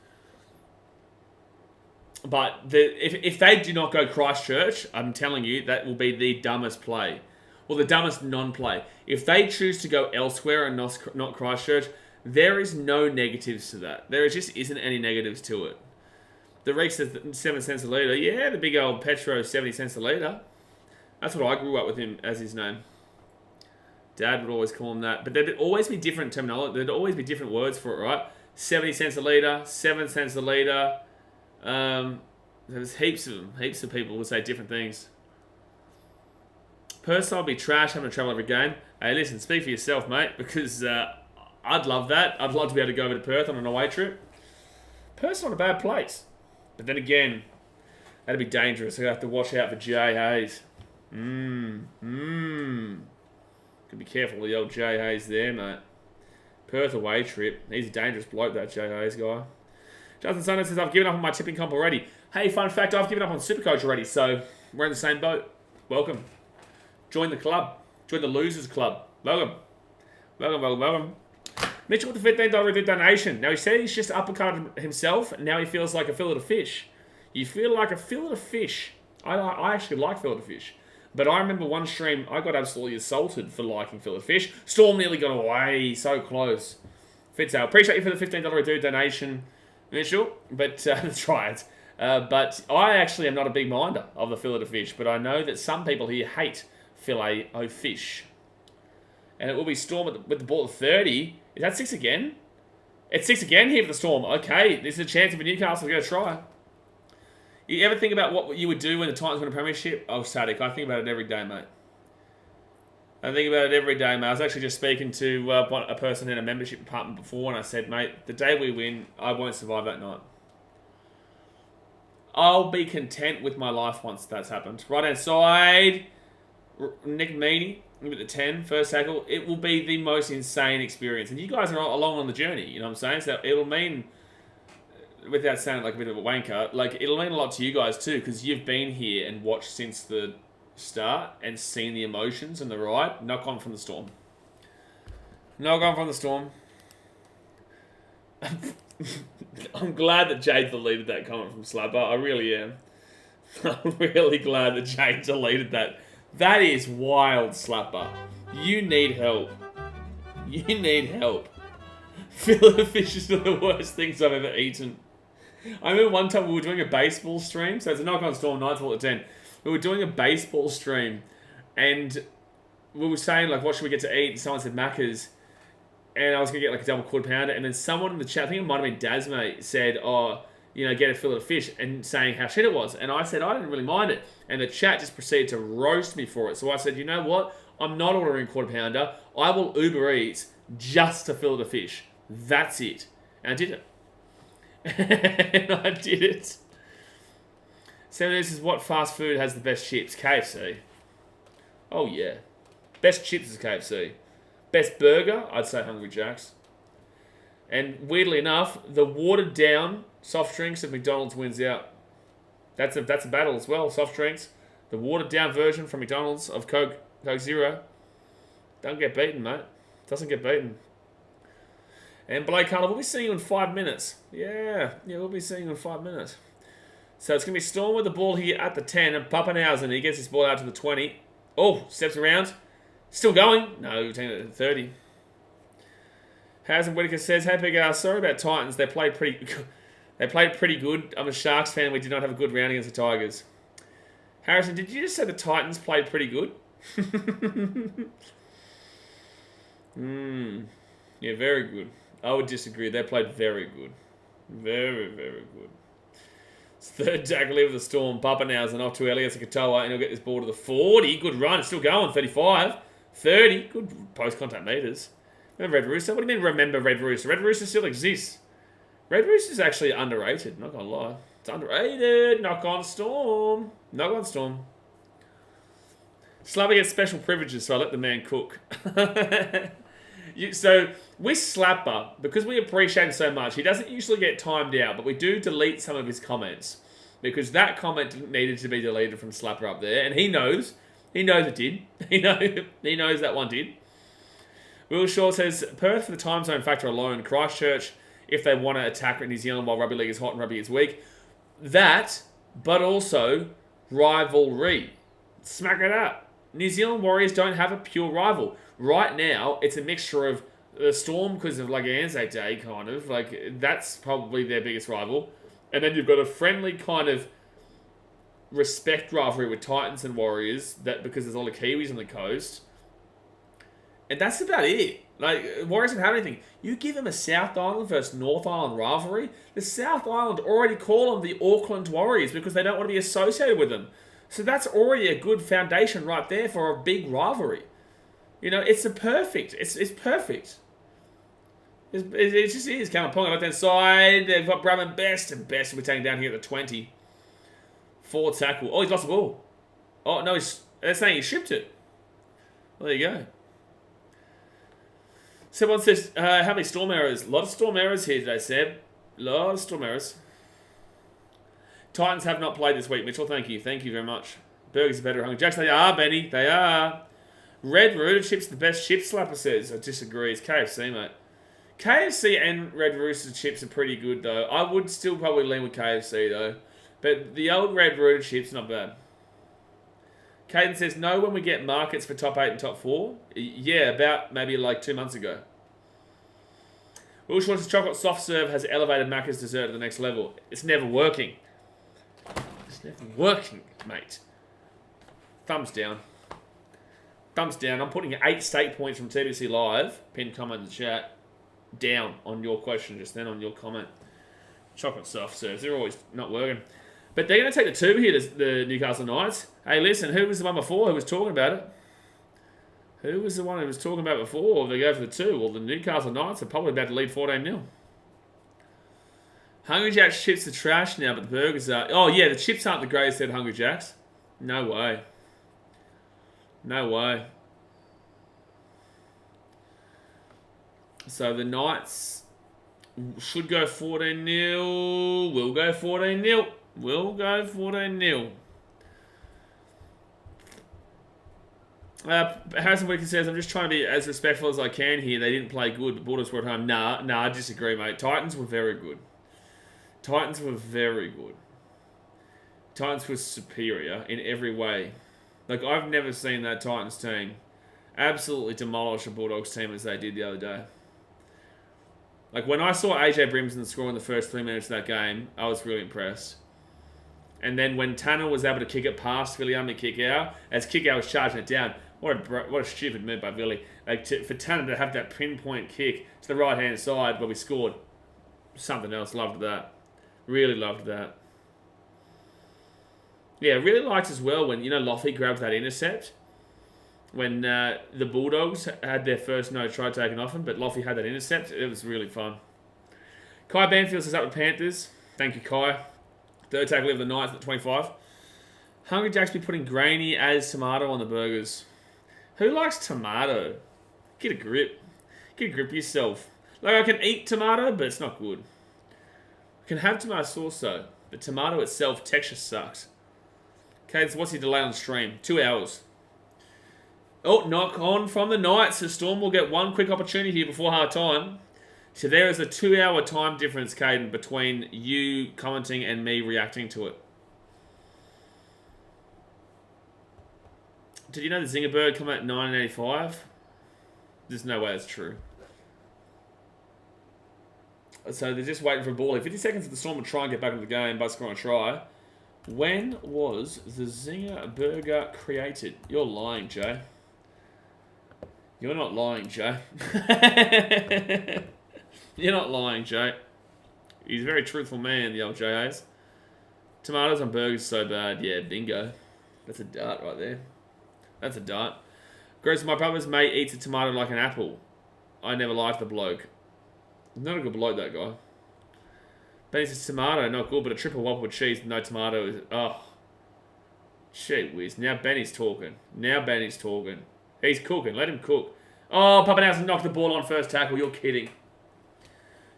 But if they do not go Christchurch, I'm telling you, that will be the dumbest play. Or the dumbest non-play. If they choose to go elsewhere and not Christchurch, there is no negatives to that. There just isn't any negatives to it. The Reek says 7 cents a litre. Yeah, the big old Petro 70 cents a litre. That's what I grew up with him as his name. Dad would always call him that. But there'd always be different terminology. There'd always be different words for it, right? 70 cents a litre, 7 cents a litre. There's heaps of them. Heaps of people would say different things. Personally, I'll be trash having to travel every game. Hey, listen, speak for yourself, mate, because I'd love that. I'd love to be able to go over to Perth on an away trip. Perth's not a bad place. But then again, that'd be dangerous. I'd have to watch out for Jay Hayes. Could be careful with the old Jay Hayes there, mate. Perth away trip. He's a dangerous bloke, that Jay Hayes guy. Justin Sanders says, I've given up on my tipping comp already. Hey, fun fact, I've given up on Supercoach already, so we're in the same boat. Welcome. Join the club. Join the Losers Club. Welcome. Welcome. Mitchell with the $15 donation. Now, he said he's just uppercutted himself, and now he feels like a fillet of fish. You feel like a fillet of fish. I actually like fillet of fish. But I remember one stream, I got absolutely assaulted for liking fillet of fish. Storm nearly got away. So close. Fitz-out. Appreciate you for the $15 donation, Mitchell. But that's right. But I actually am not a big minder of the fillet of fish. But I know that some people here hate fillet of fish. And it will be Storm with the ball at 30. Is that 6 again? It's 6 again here for the Storm. Okay, this is a chance for Newcastle to go try. You ever think about what you would do when the Titans win a premiership? Oh, Sadik, I think about it every day, mate. I was actually just speaking to a person in a membership department before, and I said, mate, the day we win, I won't survive that night. I'll be content with my life once that's happened. Right-hand side, Nick Meaney with the 10, first tackle. It will be the most insane experience. And you guys are along on the journey, you know what I'm saying? So it'll mean, without sounding like a bit of a wanker, like it'll mean a lot to you guys too, because you've been here and watched since the start and seen the emotions and the ride. Knock on from the Storm. I'm glad that Jade deleted that comment from Slapper. I really am. I'm really glad that Jade deleted that. That is wild, Slapper. You need help. Fillet of fish is one of the worst things I've ever eaten. I remember one time we were doing a baseball stream. So it's a knock on Storm, Nightfall at 10. We were doing a baseball stream. And we were saying, like, what should we get to eat? And someone said Macca's. And I was going to get, like, a double quarter pounder. And then someone in the chat, I think it might have been Dasmate, said, get a fillet of fish, and saying how shit it was. And I said, I didn't really mind it. And the chat just proceeded to roast me for it. So I said, you know what? I'm not ordering quarter pounder. I will Uber Eats just a fillet of fish. That's it. And I did it. So this is what fast food has the best chips? KFC. Oh, yeah. Best chips is KFC. Best burger? I'd say Hungry Jack's. And weirdly enough, the watered down soft drinks of McDonald's wins out. That's a battle as well. Soft drinks. The watered down version from McDonald's of Coke Zero. Don't get beaten, mate. Doesn't get beaten. And Blake Carter, we'll be seeing you in 5 minutes. Yeah, we'll be seeing you in 5 minutes. So it's going to be Storm with the ball here at the 10. And Pappenhausen, he gets his ball out to the 20. Oh, steps around. Still going. No, we're taking it at 30. Housen Whitaker says, hey, Big sorry about Titans. They played pretty good. I'm a Sharks fan. We did not have a good round against the Tigers. Harrison, did you just say the Titans played pretty good? Yeah, very good. I would disagree. They played very good. Very, very good. It's third tackle of the Storm. Papa now is off to Elias Katoa, and he'll get this ball to the 40. Good run. It's still going. 35. 30. Good post-contact meters. Remember Red Rooster? What do you mean remember Red Rooster? Red Rooster still exists. Red Rooster's actually underrated. Not gonna lie. It's underrated. Knock on Storm. Knock on Storm. Slapper gets special privileges, so I let the man cook. So, with Slapper, because we appreciate him so much, he doesn't usually get timed out, but we do delete some of his comments. Because that comment needed to be deleted from Slapper up there, and he knows. He knows it did. He knows that one did. Will Shaw says, Perth for the time zone factor alone. Christchurch, if they want to attack New Zealand while rugby league is hot and rugby is weak. That, but also rivalry. Smack it up. New Zealand Warriors don't have a pure rival. Right now, it's a mixture of the Storm because of like Anzac Day, kind of. Like, that's probably their biggest rival. And then you've got a friendly kind of respect rivalry with Titans and Warriors, that because there's all the Kiwis on the coast. And that's about it. Like, Warriors don't have anything. You give them a South Island versus North Island rivalry, the South Island already call them the Auckland Warriors because they don't want to be associated with them. So that's already a good foundation right there for a big rivalry. You know, it's perfect. It's perfect. It just is. Callum Pong on the left-hand side. They've got Bradman Best, and Best will be taken down here at the 20. 4 tackle. Oh, he's lost the ball. Oh, no, they're saying he shipped it. Well, there you go. Someone says, how many Storm errors? A lot of Storm errors here today, Seb. A lot of Storm errors. Titans have not played this week, Mitchell. Thank you. Thank you very much. Burgers are better at Hungry Jacks. They are, Benny. They are. Red Rooster chips the best chip, Slapper says. I disagree. It's KFC, mate. KFC and Red Rooster chips are pretty good, though. I would still probably lean with KFC, though. But the old Red Rooster chips, not bad. Caden says, know when we get markets for top 8 and top 4? Yeah, about maybe like 2 months ago. Will Short's chocolate soft serve has elevated Macca's dessert to the next level. It's never working. It's never working, mate. Thumbs down. Thumbs down. I'm putting 8 stake points from TBC Live. Pinned comment in the chat. Down on your question just then, on your comment. Chocolate soft serves. They're always not working. But they're going to take the 2 here, the Newcastle Knights. Hey, listen, who was the one before who was talking about it? Who was the one who was talking about it before? They go for the 2. Well, the Newcastle Knights are probably about to lead 14-0. Hungry Jack's chips are trash now, but the burgers are... Oh, yeah, the chips aren't the greatest at Hungry Jack's. No way. No way. So the Knights should go 14-0. Will go 14-0. Will go 14-0. Harrison Wickens says, I'm just trying to be as respectful as I can here. They didn't play good, but Bulldogs were at home. Nah, I disagree, mate. Titans were very good. Titans were very good. Titans were superior in every way. Like, I've never seen that Titans team absolutely demolish a Bulldogs team as they did the other day. Like, when I saw AJ Brimson score in the first 3 minutes of that game, I was really impressed. And then when Tanner was able to kick it past BKRmy Kickout, as Kickout was charging it down, what a stupid move by Billy. Like, for Tanner to have that pinpoint kick to the right-hand side where we scored, something else. Loved that. Really loved that. Yeah, really liked as well when, Loffy grabbed that intercept. When the Bulldogs had their first no try taken off him, but Loffy had that intercept. It was really fun. Kai Banfield says up with Panthers. Thank you, Kai. Third tackle of the Knights at 25. Hungry Jack's be putting grainy as tomato on the burgers. Who likes tomato? Get a grip. Get a grip yourself. Like, I can eat tomato, but it's not good. I can have tomato sauce, though. But tomato itself, texture sucks. Okay, so what's your delay on stream? 2 hours. Oh, knock on from the Knights. The Storm will get one quick opportunity here before half time. So there is a 2-hour time difference, Caden, between you commenting and me reacting to it. Did you know the Zinger Bird come out in 1985? There's no way that's true. So they're just waiting for a ball here. 50 seconds, the Storm will try and get back into the game by scoring a try. When was the Zinger Burger created? You're lying, Joe. You're not lying, Joe. You're not lying, Joe. He's a very truthful man, the old J.A.'s. Tomatoes on burgers so bad. Yeah, bingo. That's a dart right there. That's a dart. Gross, my brother's mate eats a tomato like an apple. I never liked the bloke. Not a good bloke, that guy. Benny says tomato, not good, but a triple whopper with cheese with no tomato is... Oh. Gee whiz. Now Benny's talking. He's cooking. Let him cook. Oh, Pappenhausen knocked the ball on first tackle. You're kidding.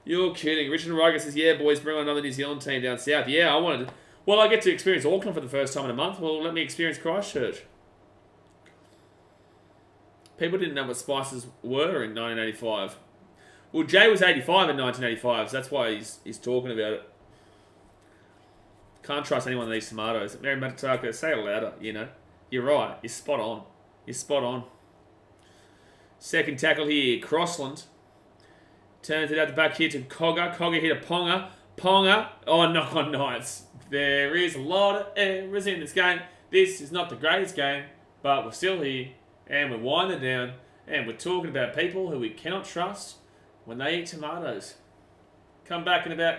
Richard Ryger says, yeah, boys, bring on another New Zealand team down south. Yeah, I wanted to... Well, I get to experience Auckland for the first time in a month. Well, let me experience Christchurch. People didn't know what spices were in 1985. Well, Jay was 85 in 1985, so that's why he's talking about it. Can't trust anyone that eats tomatoes. Mary Matataka, say it louder, you know. You're right. You're spot on. Second tackle here, Crossland. Turns it out the back here to Cogger. Cogger hit a Ponga. Oh, knock on Knights. There is a lot of errors in this game. This is not the greatest game, but we're still here, and we're winding down, and we're talking about people who we cannot trust when they eat tomatoes. Come back in about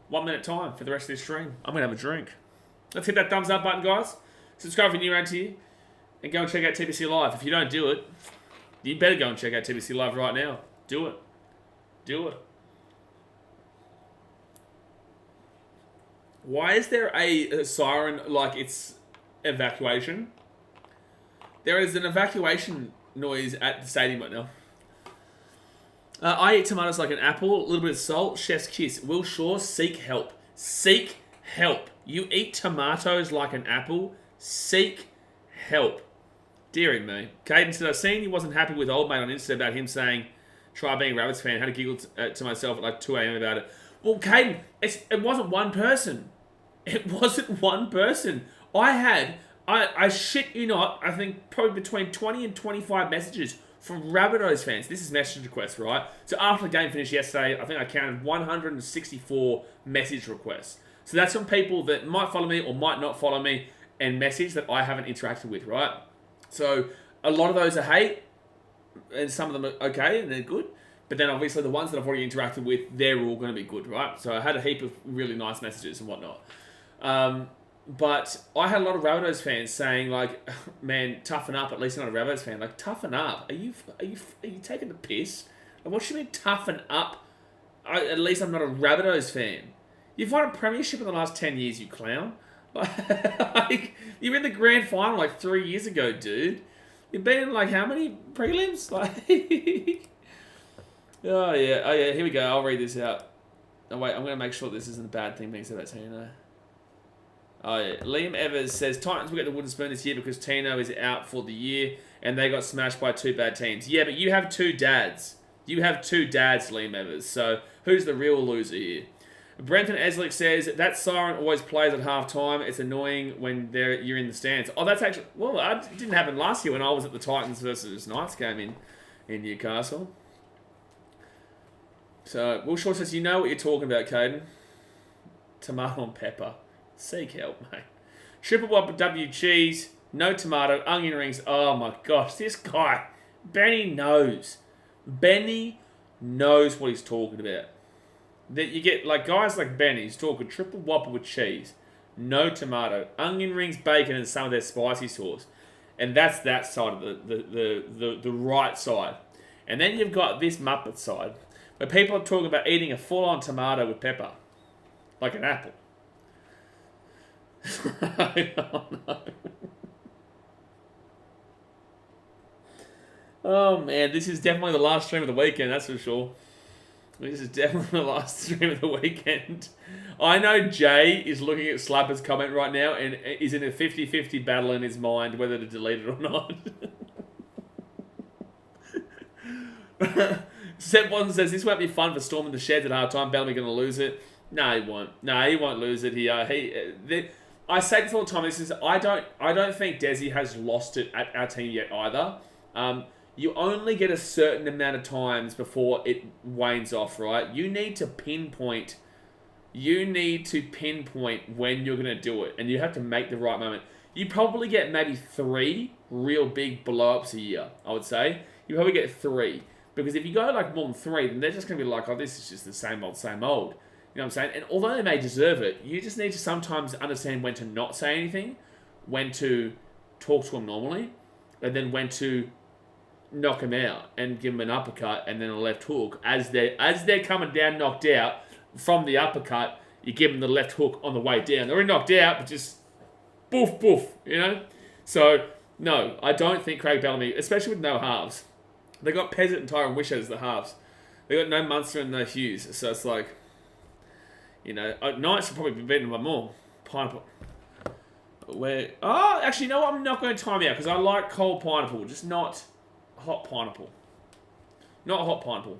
1 minute time for the rest of this stream. I'm going to have a drink. Let's hit that thumbs up button, guys. Subscribe if you're new around here, and go and check out TBC Live. If you don't do it, you better go and check out TBC Live right now. Do it. Why is there a siren like it's evacuation? There is an evacuation noise at the stadium right now. I eat tomatoes like an apple, a little bit of salt, chef's kiss. Will Shaw, seek help. Seek help. You eat tomatoes like an apple, seek help. Deary me. Caden said, I've seen he wasn't happy with old mate on Insta about him saying, try being a Rabbits fan. Had to giggle to myself at like 2 a.m. about it. Well, Caden, it wasn't one person. I shit you not, I think probably between 20 and 25 messages from Rabbitohs fans. This is message requests, right? So after the game finished yesterday, I think I counted 164 message requests. So that's from people that might follow me or might not follow me and message that I haven't interacted with, right? So a lot of those are hate, and some of them are okay and they're good. But then obviously the ones that I've already interacted with, they're all going to be good, right? So I had a heap of really nice messages and whatnot. But I had a lot of Rabbitohs fans saying like, man, toughen up. At least I'm not a Rabbitohs fan. Like, toughen up. Are you taking the piss? Like, what should mean toughen up? At least I'm not a Rabbitohs fan. You've won a premiership in the last 10 years, you clown. Like, you were in the grand final like 3 years ago, dude. You've been in like how many prelims? Like, oh yeah, here we go. I'll read this out. Oh wait, I'm going to make sure this isn't a bad thing being said about Tino. Oh yeah, Liam Evers says, Titans will get the wooden spoon this year because Tino is out for the year and they got smashed by 2 bad teams. Yeah, but you have 2 dads. Liam Evers. So who's the real loser here? Brenton Eslick says, that siren always plays at half-time. It's annoying when you're in the stands. Oh, that's actually... Well, it didn't happen last year when I was at the Titans versus Knights game in Newcastle. So, Will Shaw says, you know what you're talking about, Caden. Tomato and pepper. Seek help, mate. Triple Whopper W cheese. No tomato. Onion rings. Oh, my gosh. This guy. Benny knows. Benny knows what he's talking about. That you get like guys like Benny's talking triple whopper with cheese, no tomato, onion rings, bacon, and some of their spicy sauce, and that's that side of the right side. And then you've got this Muppet side, where people are talking about eating a full-on tomato with pepper, like an apple. Oh, no. Oh man, this is definitely the last stream of the weekend, that's for sure. This is definitely the last stream of the weekend. I know Jay is looking at Slapper's comment right now and is in a 50-50 battle in his mind whether to delete it or not. Seth Watson says, this won't be fun for Storm in the Sheds at halftime. Bellamy going to lose it. No, he won't. No, he won't lose it here. I say this all the time. I don't think Desi has lost it at our team yet either. You only get a certain amount of times before it wanes off, right? You need to pinpoint you need to pinpoint when you're going to do it, and you have to make the right moment. You probably get maybe 3 real big blow-ups a year, I would say. You probably get 3. Because if you go like more than 3, then they're just going to be like, oh, this is just the same old, same old. You know what I'm saying? And although they may deserve it, you just need to sometimes understand when to not say anything, when to talk to them normally, and then when to knock them out and give them an uppercut and then a left hook. As they're coming down knocked out from the uppercut, you give them the left hook on the way down. They're already knocked out, but just boof, boof, you know? So, no, I don't think Craig Bellamy, especially with no halves. They got Peasant and Tyron Wisher as the halves. They got no Munster and no Hughes. So it's like, you know, Knights should probably be beaten by more. Pineapple. Actually, no, I'm not going to time out because I like cold pineapple, just not hot pineapple. Not hot pineapple.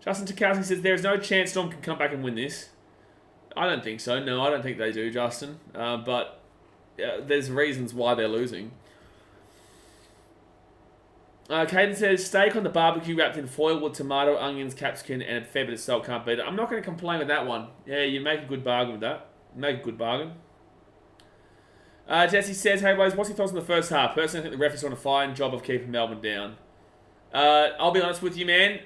Justin Tukowski says, there is no chance Storm can come back and win this. I don't think so. No, I don't think they do, Justin. But there's reasons why they're losing. Caden says, steak on the barbecue wrapped in foil with tomato, onions, capsicum, and a fair bit of salt. Can't beat it. I'm not going to complain with that one. Yeah, you make a good bargain with that. Make a good bargain. Jesse says, hey boys, what's your thoughts on the first half? Personally, I think the ref has done a fine job of keeping Melbourne down. I'll be honest with you, man.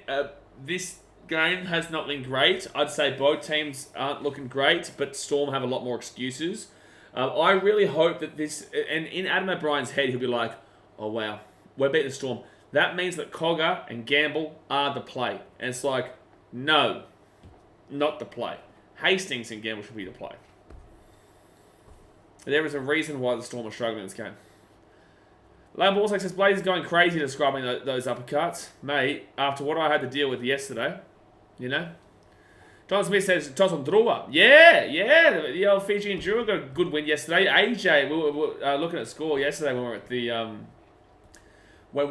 This game has not been great. I'd say both teams aren't looking great, but Storm have a lot more excuses. I really hope that this... And in Adam O'Brien's head, he'll be like, oh wow, we're beating the Storm. That means that Cogger and Gamble are the play. And it's like, no, not the play. Hastings and Gamble should be the play. There is a reason why the Storm are struggling in this game. Lamb also says, Blaze is going crazy describing those uppercuts. Mate, after what I had to deal with yesterday, you know. John Smith says, Toson Drua. Yeah. The old Fijian Drua got a good win yesterday. AJ, we were looking at score yesterday when we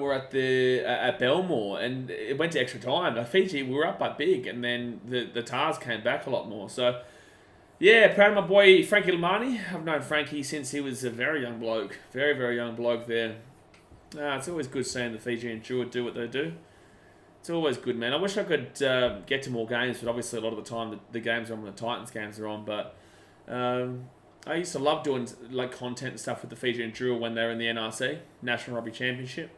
were at at Belmore, and it went to extra time. Fiji, we were up by big, and then the Tars came back a lot more. So, yeah, proud of my boy Frankie Lamani. I've known Frankie since he was a very young bloke. Very, very young bloke there. It's always good seeing the Fijian Drua do what they do. It's always good, man. I wish I could get to more games, but obviously a lot of the time the games are on, when the Titans games are on. But I used to love doing like content and stuff with the Fijian Drua when they were in the NRC, National Rugby Championship.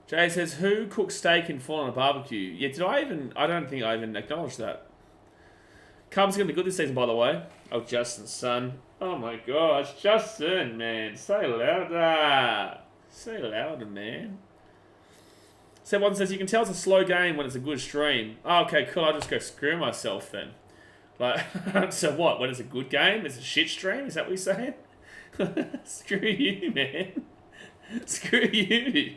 Jay says, who cooks steak in full on a barbecue? Yeah, I don't think I even acknowledged that. Cubs are going to be good this season, by the way. Oh, Justin's son. Oh my gosh, Justin, man. Say louder. Say louder, man. Someone says, you can tell it's a slow game when it's a good stream. Oh, okay, cool. I'll just go screw myself then. Like, so what? When it's a good game? It's a shit stream? Is that what you're saying? Screw you, man. Screw you.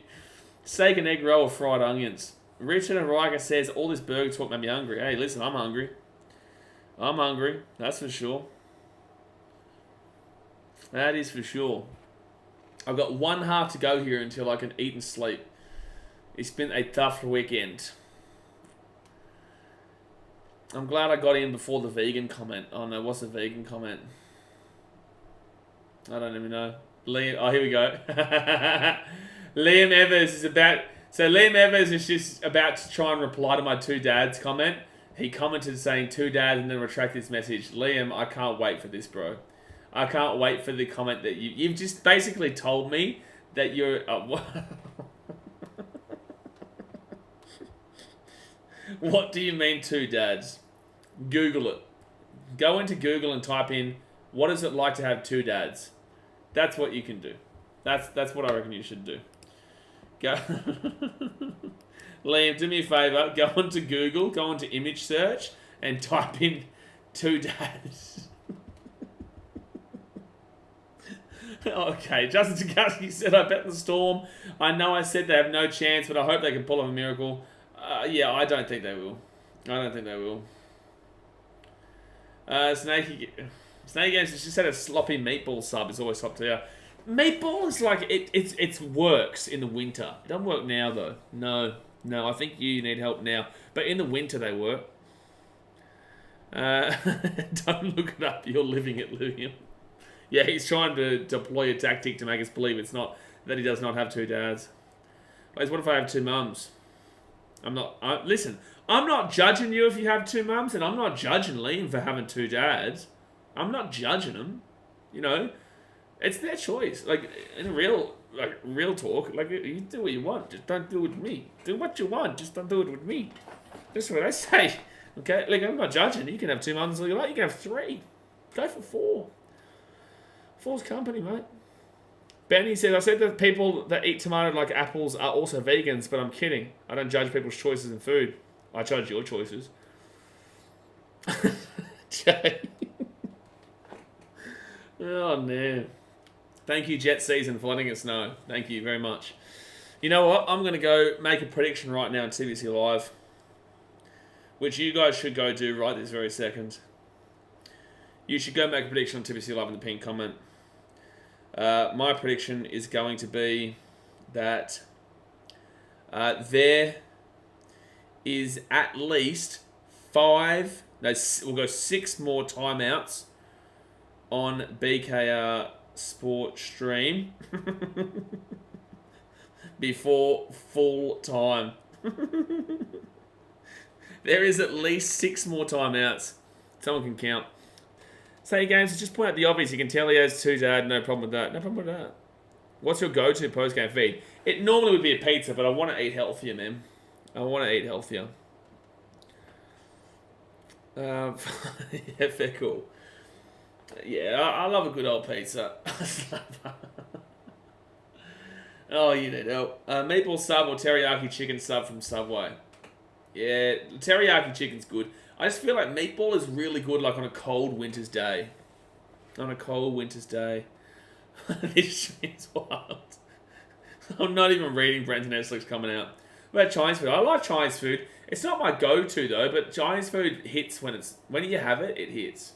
Steak and egg roll with fried onions. Richard and Riker says, all this burger talk made me hungry. Hey, listen, I'm hungry. I'm hungry. That's for sure. That is for sure. I've got one half to go here until I can eat and sleep. It's been a tough weekend. I'm glad I got in before the vegan comment. Oh no, what's the vegan comment? I don't even know. Liam, oh, here we go. Liam Evers is about... So Liam Evers is just about to try and reply to my two dads comment. He commented saying two dads and then retracted his message. Liam, I can't wait for this, bro. I can't wait for the comment that you've just basically told me that you're... What do you mean two dads? Google it. Go into Google and type in, what is it like to have two dads? That's what you can do. That's what I reckon you should do. Go. Liam, do me a favour. Go onto Google, go onto image search, and type in two dads. Okay, Justin Tukowski said, I bet the Storm. I know I said they have no chance, but I hope they can pull off a miracle. Yeah, I don't think they will. I don't think they will. Snakey Games just said a sloppy meatball sub is always top tier. Meatball is like, it works in the winter. It doesn't work now, though. No, I think you need help now. But in the winter, they work. Don't look it up. You're living it, Liam. Yeah, he's trying to deploy a tactic to make us believe it's not that he does not have two dads. What if I have two mums? Listen, I'm not judging you if you have two mums, and I'm not judging Liam for having two dads. I'm not judging them. You know, it's their choice. Like, in real talk, like, you do what you want. Just don't do it with me. Do what you want. Just don't do it with me. That's what I say. Okay? Like, I'm not judging. You can have two mums all you like. You can have three. Go for four. Four's company, mate. Benny says, I said that people that eat tomato like apples are also vegans, but I'm kidding. I don't judge people's choices in food. I judge your choices. Jay. Oh, man. Thank you, Jet Season, for letting us know. Thank you very much. You know what? I'm going to go make a prediction right now on TBC Live, which you guys should go do right this very second. You should go make a prediction on TBC Live in the pinned comment. My prediction is going to be that there is at least we'll go 6 more timeouts on BKR Sport Stream before full time. There is at least 6 more timeouts. Someone can count. Say games, just point out the obvious. You can tell he has two dad. No problem with that. No problem with that. What's your go-to post-game feed? It normally would be a pizza, but I want to eat healthier, man. I want to eat healthier. Yeah, fair cool. Yeah, I love a good old pizza. Oh, you need help. Meatball sub or teriyaki chicken sub from Subway. Yeah, teriyaki chicken's good. I just feel like meatball is really good, like on a cold winter's day. On a cold winter's day. This shit's wild. I'm not even reading Brent's Netflix coming out. What about Chinese food? I like Chinese food. It's not my go-to though, but Chinese food hits when you have it, it hits.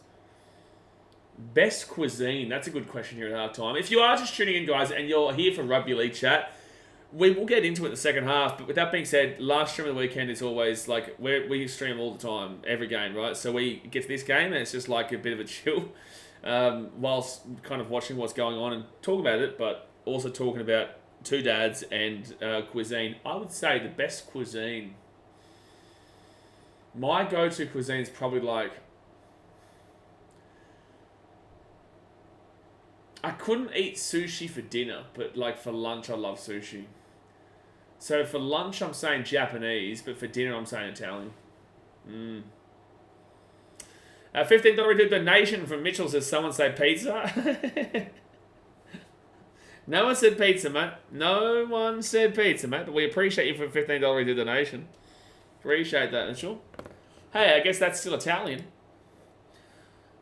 Best cuisine? That's a good question here at half time. If you are just tuning in, guys, and you're here for rugby league chat, we will get into it in the second half. But with that being said, last stream of the weekend is always like we stream all the time, every game, right? So we get to this game and it's just like a bit of a chill, whilst kind of watching what's going on and talking about it, but also talking about two dads and cuisine. I would say the best cuisine. My go-to cuisine is probably like. I couldn't eat sushi for dinner, but like for lunch, I love sushi. So for lunch, I'm saying Japanese, but for dinner, I'm saying Italian. $15 donation from Mitchell says, someone say pizza? No one said pizza, mate. No one said pizza, mate, but we appreciate you for a $15 donation. Appreciate that, Mitchell. Hey, I guess that's still Italian.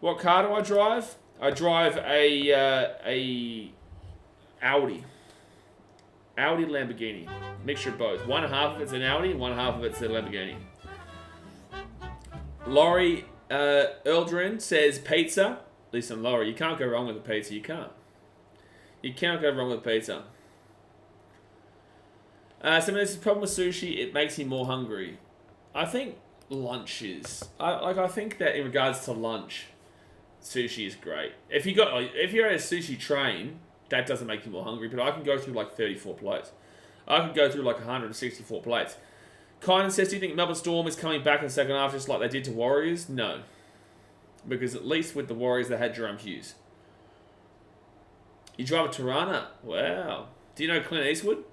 What car do I drive? I drive a Audi Lamborghini, mixture of both. One half of it's an Audi, one half of it's a Lamborghini. Laurie Eldrin says pizza. Listen, Laurie, you can't go wrong with a pizza. You can't. You can't go wrong with pizza. So there's a problem with sushi. It makes you more hungry. I think lunch is. I think that in regards to lunch, sushi is great. If you're at a sushi train, that doesn't make you more hungry, but I can go through like 34 plates. I can go through like 164 plates. Kynan says, do you think Melbourne Storm is coming back in the second half just like they did to Warriors? No. Because at least with the Warriors, they had Jerome Hughes. You drive a Tirana? Wow. Do you know Clint Eastwood?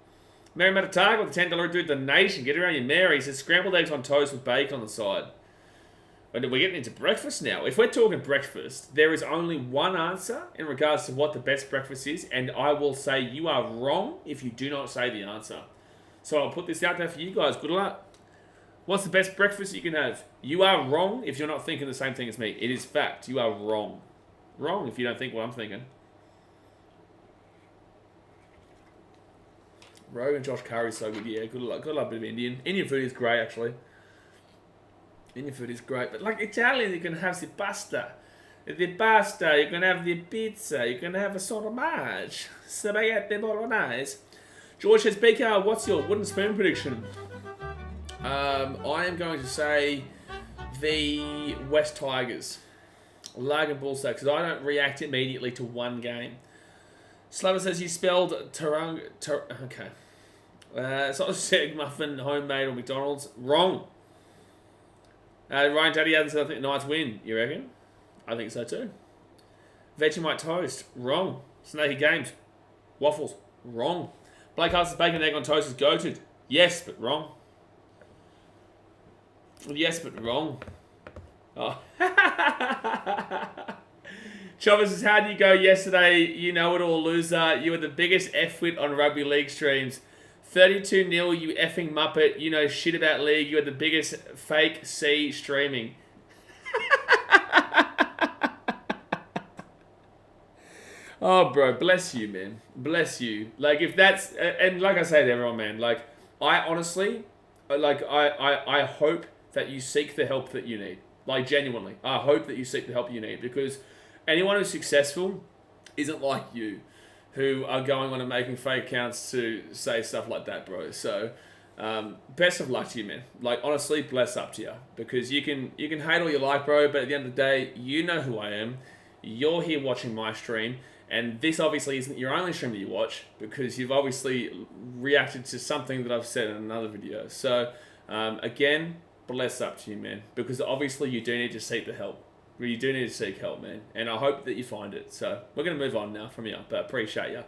Mary Matataga with the $10 donation. Get around your Mary. He says, scrambled eggs on toast with bacon on the side. But we're getting into breakfast now. If we're talking breakfast, there is only one answer in regards to what the best breakfast is, and I will say you are wrong if you do not say the answer. So I'll put this out there for you guys. Good luck. What's the best breakfast you can have? You are wrong if you're not thinking the same thing as me. It is fact. You are wrong. Wrong if you don't think what I'm thinking. Rogan Josh Curry's so good. Yeah, good luck. Got a bit of Indian. Indian food is great, actually. Indian food is great, but like Italian, you can have the pasta, you can have the pizza, you can have a fromage, spaghetti bolognese. George says, BK, what's your wooden spoon prediction? I am going to say the West Tigers, Lag and Bull Stacks, because I don't react immediately to one game. Slava says you spelled okay. Sausage, egg muffin, homemade, or McDonald's. Wrong. Ryan Daddy Adams said, I think the Knights win. You reckon? I think so too. Vegemite toast. Wrong. Snaky Games. Waffles. Wrong. Blake Hudson's bacon and egg on toast is goated. Yes, but wrong. Yes, but wrong. Oh. Chavez says, how do you go yesterday? You know it all, loser. You were the biggest F-wit on rugby league streams. 32-0, you effing muppet. You know shit about league. You are the biggest fake C streaming. Oh, bro, bless you, man. Bless you. Like, if that's... And like I say to everyone, man, like, I honestly... Like, I hope that you seek the help that you need. Like, genuinely. I hope that you seek the help you need. Because anyone who's successful isn't like you, who are going on and making fake accounts to say stuff like that, bro. So, best of luck to you, man. Like, honestly, bless up to you. Because you can hate all you like, bro, but at the end of the day, you know who I am. You're here watching my stream. And this obviously isn't your only stream that you watch, because you've obviously reacted to something that I've said in another video. So, again, bless up to you, man. Because obviously you do need to seek the help. You do need to seek help, man. And I hope that you find it. So, we're going to move on now from here, but appreciate you.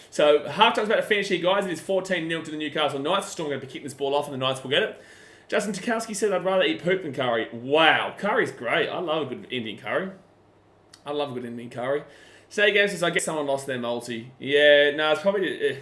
So, halftime's about to finish here, guys. It is 14-0 to the Newcastle Knights. The Storm are going to be kicking this ball off, and the Knights will get it. Justin Tukowski said, I'd rather eat poop than curry. Wow, curry's great. I love a good Indian curry. I love a good Indian curry. Say again, says I get someone lost their multi. Yeah, no, it's probably...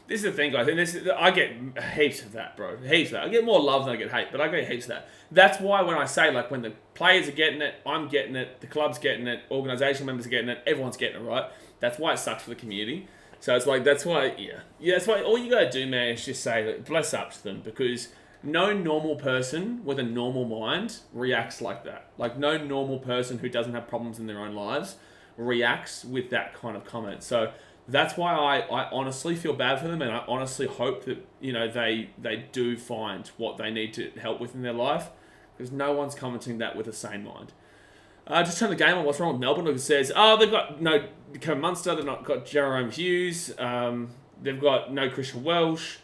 this is the thing, guys. And I get heaps of that, bro. Heaps of that. I get more love than I get hate, but I get heaps of that. That's why when I say, like, when the players are getting it, I'm getting it, the club's getting it, organisation members are getting it, everyone's getting it, right? That's why it sucks for the community. So it's like, that's why, yeah. Yeah, that's why all you got to do, man, is just say, like, bless up to them, because no normal person with a normal mind reacts like that. Like, no normal person who doesn't have problems in their own lives reacts with that kind of comment. So that's why I honestly feel bad for them, and I honestly hope that, you know, they do find what they need to help with in their life, because no one's commenting that with a sane mind. Just turn the game on. What's wrong with Melbourne? Look, it says, oh, they've got no Kevin Munster, they've not got Jerome Hughes, they've got no Christian Welsh,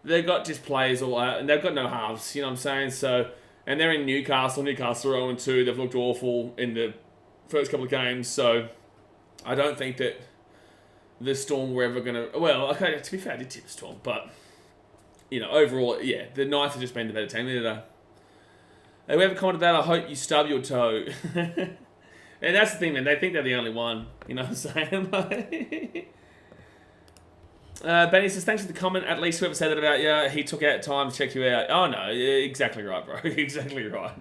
they've got just players all out, and they've got no halves, you know what I'm saying? So, and they're in Newcastle. Newcastle are 0-2. They've looked awful in the first couple of games, so I don't think that the Storm were ever going to... Well, okay, to be fair, I did tip the Storm, but, you know, overall, yeah, the Knights have just been the better team. Whoever commented that, I hope you stub your toe. And that's the thing, man. They think they're the only one. You know what I'm saying? Benny says, thanks for the comment. At least whoever said that about you, he took out time to check you out. Oh, no. Exactly right, bro. Exactly right.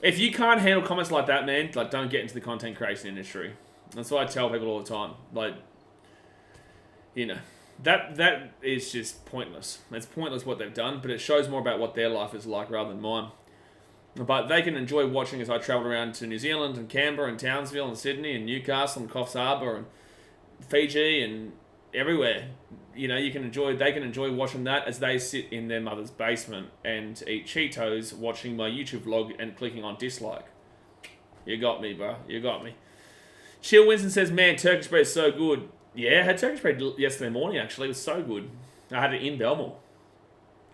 If you can't handle comments like that, man, like, don't get into the content creation industry. That's what I tell people all the time. Like, you know, that is just pointless. It's pointless what they've done, but it shows more about what their life is like rather than mine. But they can enjoy watching as I travel around to New Zealand and Canberra and Townsville and Sydney and Newcastle and Coffs Harbour and Fiji and everywhere. You know, they can enjoy watching that as they sit in their mother's basement and eat Cheetos, watching my YouTube vlog and clicking on dislike. You got me, bro. You got me. Chill Winston says, man, Turkish bread is so good. Yeah, I had Turkish bread yesterday morning, actually. It was so good. I had it in Belmore.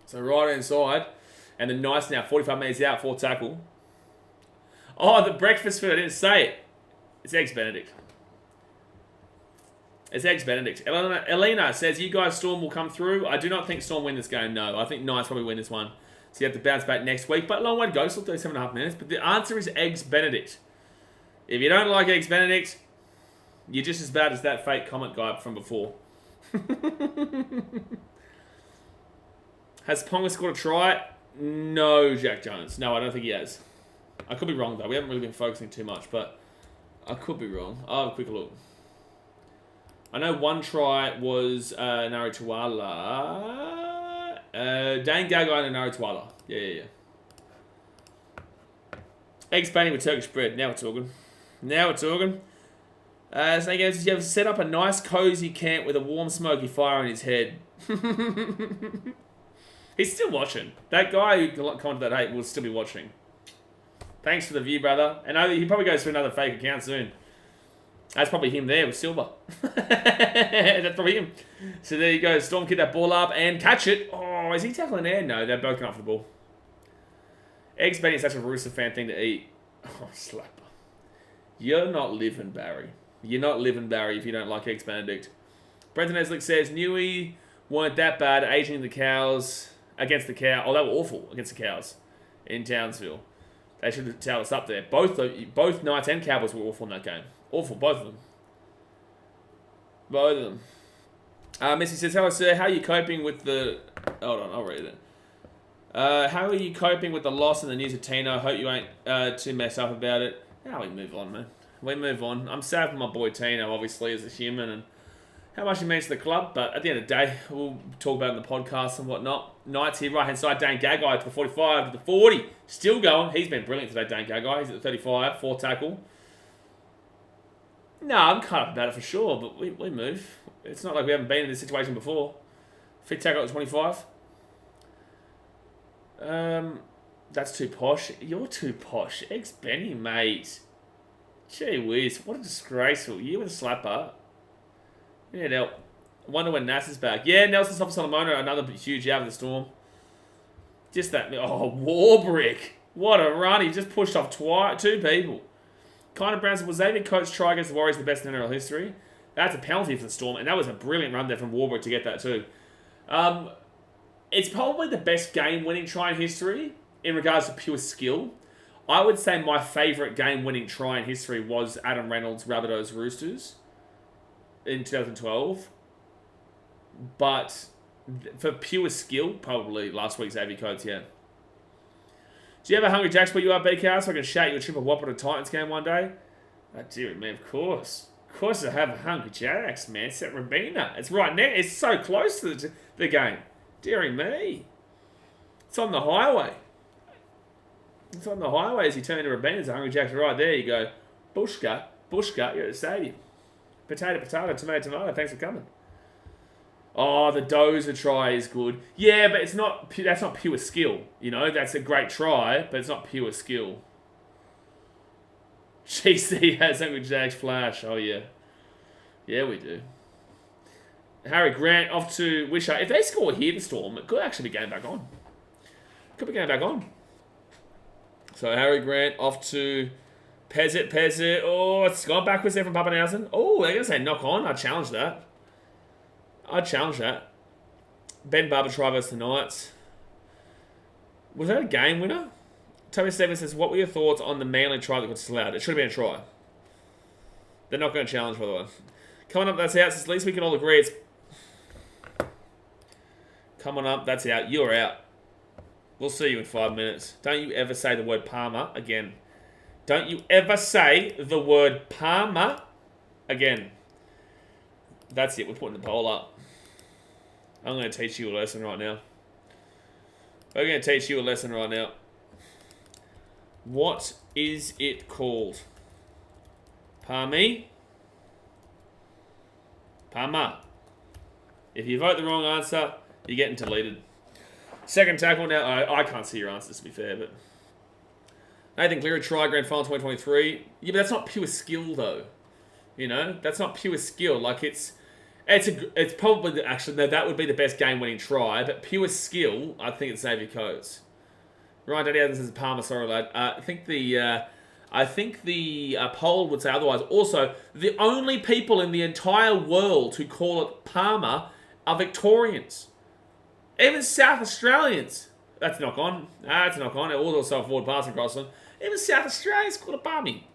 So right inside. And the Knights now, 45 metres out, 4 tackle. Oh, the breakfast food. I didn't say it. It's Eggs Benedict. It's Eggs Benedict. Elena says, you guys, Storm will come through. I do not think Storm win this game, no. I think Knights probably win this one. So you have to bounce back next week. But long way to go, still 37.5 minutes. But the answer is Eggs Benedict. If you don't like Eggs Benedict, you're just as bad as that fake comment guy from before. Has Ponga scored a try? No, Jack Jones. No, I don't think he has. I could be wrong, though. We haven't really been focusing too much, but I could be wrong. I'll have a quick look. I know one try was Nari Tuala. Dane Gagai and Nari Tuala. Yeah. Eggs painting with Turkish bread. Now we're talking. Snake says, you have set up a nice cozy camp with a warm smoky fire in his head. He's still watching. That guy who commented that hate will still be watching. Thanks for the view, brother. And he probably goes to another fake account soon. That's probably him there with Silver. That's probably him. So there you go. Storm kick that ball up and catch it. Oh, is he tackling there? No, they're both going for the ball. Eggs Benny is such a Rooster fan thing to eat. Oh, slapper. You're not living, Barry. You're not living, Barry, if you don't like Eggs Benedict. Brendan Eslick says, Newey weren't that bad aging the cows against the cow. Oh, they were awful against the cows in Townsville. They should have towed us up there. Both Knights and Cowboys were awful in that game. Awful, both of them. Both of them. Missy says, hello, sir. How are you coping with the... Hold on, I'll read it. How are you coping with the loss in the news of Tino? I hope you ain't too messed up about it. Now we move on, man. We move on. I'm sad for my boy Tino, obviously, as a human, and how much he means to the club. But at the end of the day, we'll talk about it in the podcast and whatnot. Knights here, right-hand side, Dane Gagai to the 45, to the 40. Still going. He's been brilliant today, Dane Gagai. He's at the 35, 4 tackle. No, I'm cut up about it for sure, but we move. It's not like we haven't been in this situation before. Fit tackle at 25. That's too posh. You're too posh. Eggs Benny, mate. Gee whiz, what a disgraceful. You with a slapper. Yeah, now, I wonder when Nass is back. Yeah, Nelson Solomona, another huge out of the Storm. Just that. Oh, Warbrick. What a run. He just pushed off two people. Kind of Brown, was Xavier Coates try against the Warriors the best in NRL history? That's a penalty for the Storm, and that was a brilliant run there from Warbrick to get that too. It's probably the best game-winning try in history in regards to pure skill. I would say my favourite game-winning try in history was Adam Reynolds' Rabbitohs Roosters in 2012. But for pure skill, probably last week's Xavier Coates, yeah. Do you have a Hungry Jacks where you are, BKR, so I can shout you a triple whopper at a Titans game one day? Oh, dear man, of course. Of course I have a Hungry Jacks, man. It's at Robina. It's right now. It's so close to the game. Deary me. It's on the highway. It's on the highway as you turn into Robina's. A Hungry Jacks right there. You go, Bushka, you're at the stadium. Potato, tomato. Thanks for coming. Oh, the Dozer try is good. Yeah, but it's not. That's not pure skill. You know, that's a great try, but it's not pure skill. GC has Hungry Jacks flash. Oh, yeah. Yeah, we do. Harry Grant off to Wisher. If they score here, the Storm, it could actually be going back on. So Harry Grant off to Pezzett. Oh, it's gone backwards there from Pappenhausen. Oh, they're going to say knock on. I'd challenge that. Ben Barber try versus the Knights. Was that a game winner? Toby Stevens says, what were your thoughts on the Manly try that got disallowed? It should have been a try. They're not going to challenge, by the way. Coming up, that's out. So at least we can all agree it's... Coming up, that's out. You're out. We'll see you in 5 minutes. Don't you ever say the word Palmer again. Don't you ever say the word Palmer again. That's it. We're putting the poll up. I'm going to teach you a lesson right now. We're going to teach you a lesson right now. What is it called? Palmy? Palmer. If you vote the wrong answer, you're getting deleted. Second tackle now. I can't see your answers, to be fair, but... Nathan Cleary, try grand final 2023. Yeah, but that's not pure skill, though. You know? That's not pure skill. Like, it's probably... Actually, no, that would be the best game-winning try, but pure skill, I think it's Xavier Coates. Ryan Daddy Adams says Palmer, sorry, lad. I think the poll would say otherwise. Also, the only people in the entire world who call it Palmer are Victorians. Even South Australians. That's knock on. That's knock on. All those self-forward passing across them. Even South Australians call it Palmy.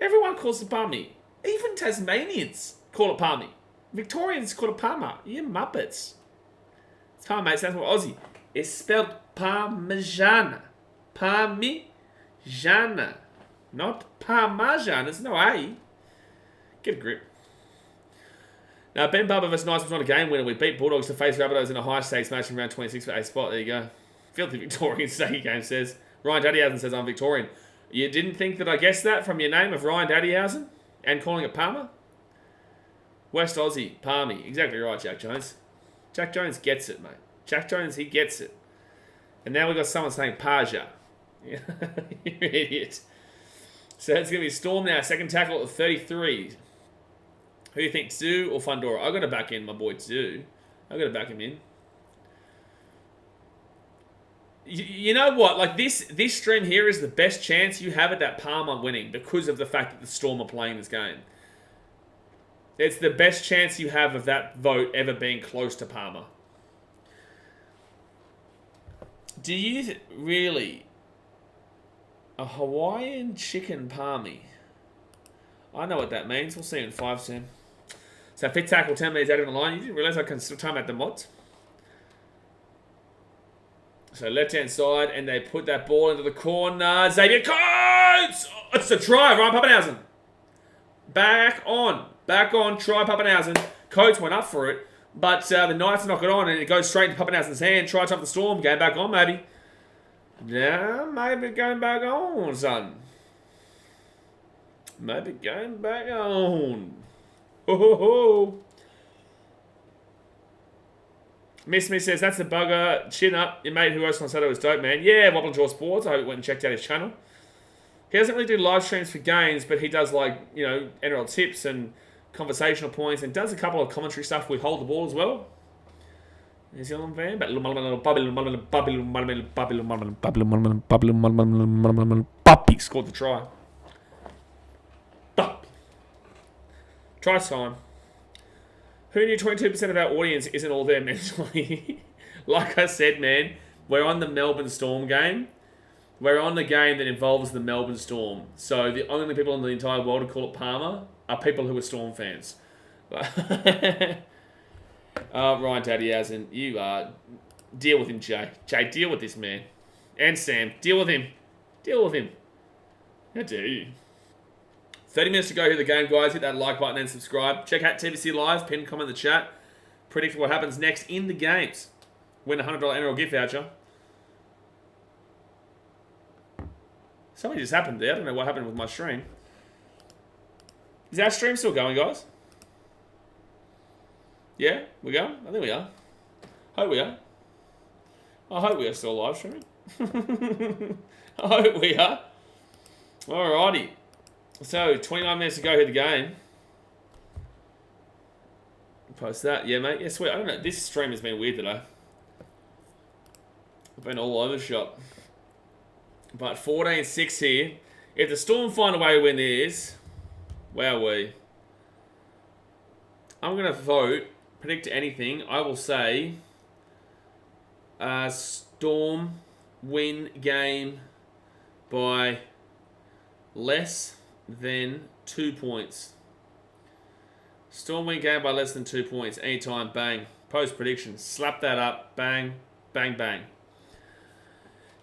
Everyone calls it Palmy. Even Tasmanians call it Palmy. Victorians call it Palmer. You muppets. It's Palmer, mate. Sounds more Aussie. It's spelled Parmigiana. Parmigiana. Not Parmesan. There's no A. Get a grip. Now, Ben Barber vs. Knights was not a game winner. We beat Bulldogs to face Rabbitohs in a high-stakes match in round 26 for a spot. There you go. Filthy Victorian Stakey game says. Ryan Daddyhausen says I'm Victorian. You didn't think that I guessed that from your name of Ryan Daddyhausen and calling it Palmer? West Aussie, Palmy. Exactly right, Jack Jones. Jack Jones gets it, mate. Jack Jones, he gets it. And now we've got someone saying Paja. You're an idiot. So it's going to be Storm now. Second tackle at 33. Who do you think, Tzu or Fundora? I've got to back in my boy Tzu. I've got to back him in. You know what? Like this stream here is the best chance you have at that Palmer winning because of the fact that the Storm are playing this game. It's the best chance you have of that vote ever being close to Palmer. Do you really... A Hawaiian chicken palmy? I know what that means. We'll see you in 5 soon. So fit tackle 10 metres out of the line. You didn't realise I can still time out the mods? So left-hand side, and they put that ball into the corner. Xavier Coates! Oh, it's a try, Ryan Pappenhausen. Back on, try Pappenhausen. Coates went up for it, but the Knights knock it on, and it goes straight into Pappenhausen's hand. Try top the Storm, going back on, maybe. Yeah, maybe going back on, son. Maybe going back on. Ho, ho, ho. Miss Me says, that's the bugger. Chin up. Your mate who hosts on Saturday was dope, man. Yeah, Wobble Jaw Sports. I hope you went and checked out his channel. He doesn't really do live streams for games, but he does, like, you know, NRL tips and conversational points and does a couple of commentary stuff with Hold the Ball as well. New Zealand fan. Puppy scored the try. Try time. Who knew 22% of our audience isn't all there mentally? Like I said, man, we're on the Melbourne Storm game. We're on the game that involves the Melbourne Storm. So the only people in the entire world who call it Palmer are people who are Storm fans. Ryan Daddyhausen, you deal with him, Jay. Jay, deal with this man. And Sam, deal with him. Deal with him. How dare you? 30 minutes to go here the game, guys. Hit that like button and subscribe. Check out TVC Live. Pin, comment in the chat. Predict what happens next in the games. Win a $100 NRL gift voucher. Something just happened there. I don't know what happened with my stream. Is our stream still going, guys? Yeah? We go? I think we are. Hope we are. I hope we are still live streaming. I hope we are. Alrighty. So, 29 minutes to go here the game. Post that. Yeah, mate. Yeah, sweet. I don't know. This stream has been weird today. I've been all over the shop. But 14-6 here. If the Storm find a way to win this, wowee. I'm going to vote, predict anything. I will say Storm win game by less than 2 points. Storm win game by less than 2 points. Anytime, bang. Post prediction. Slap that up. Bang, bang, bang.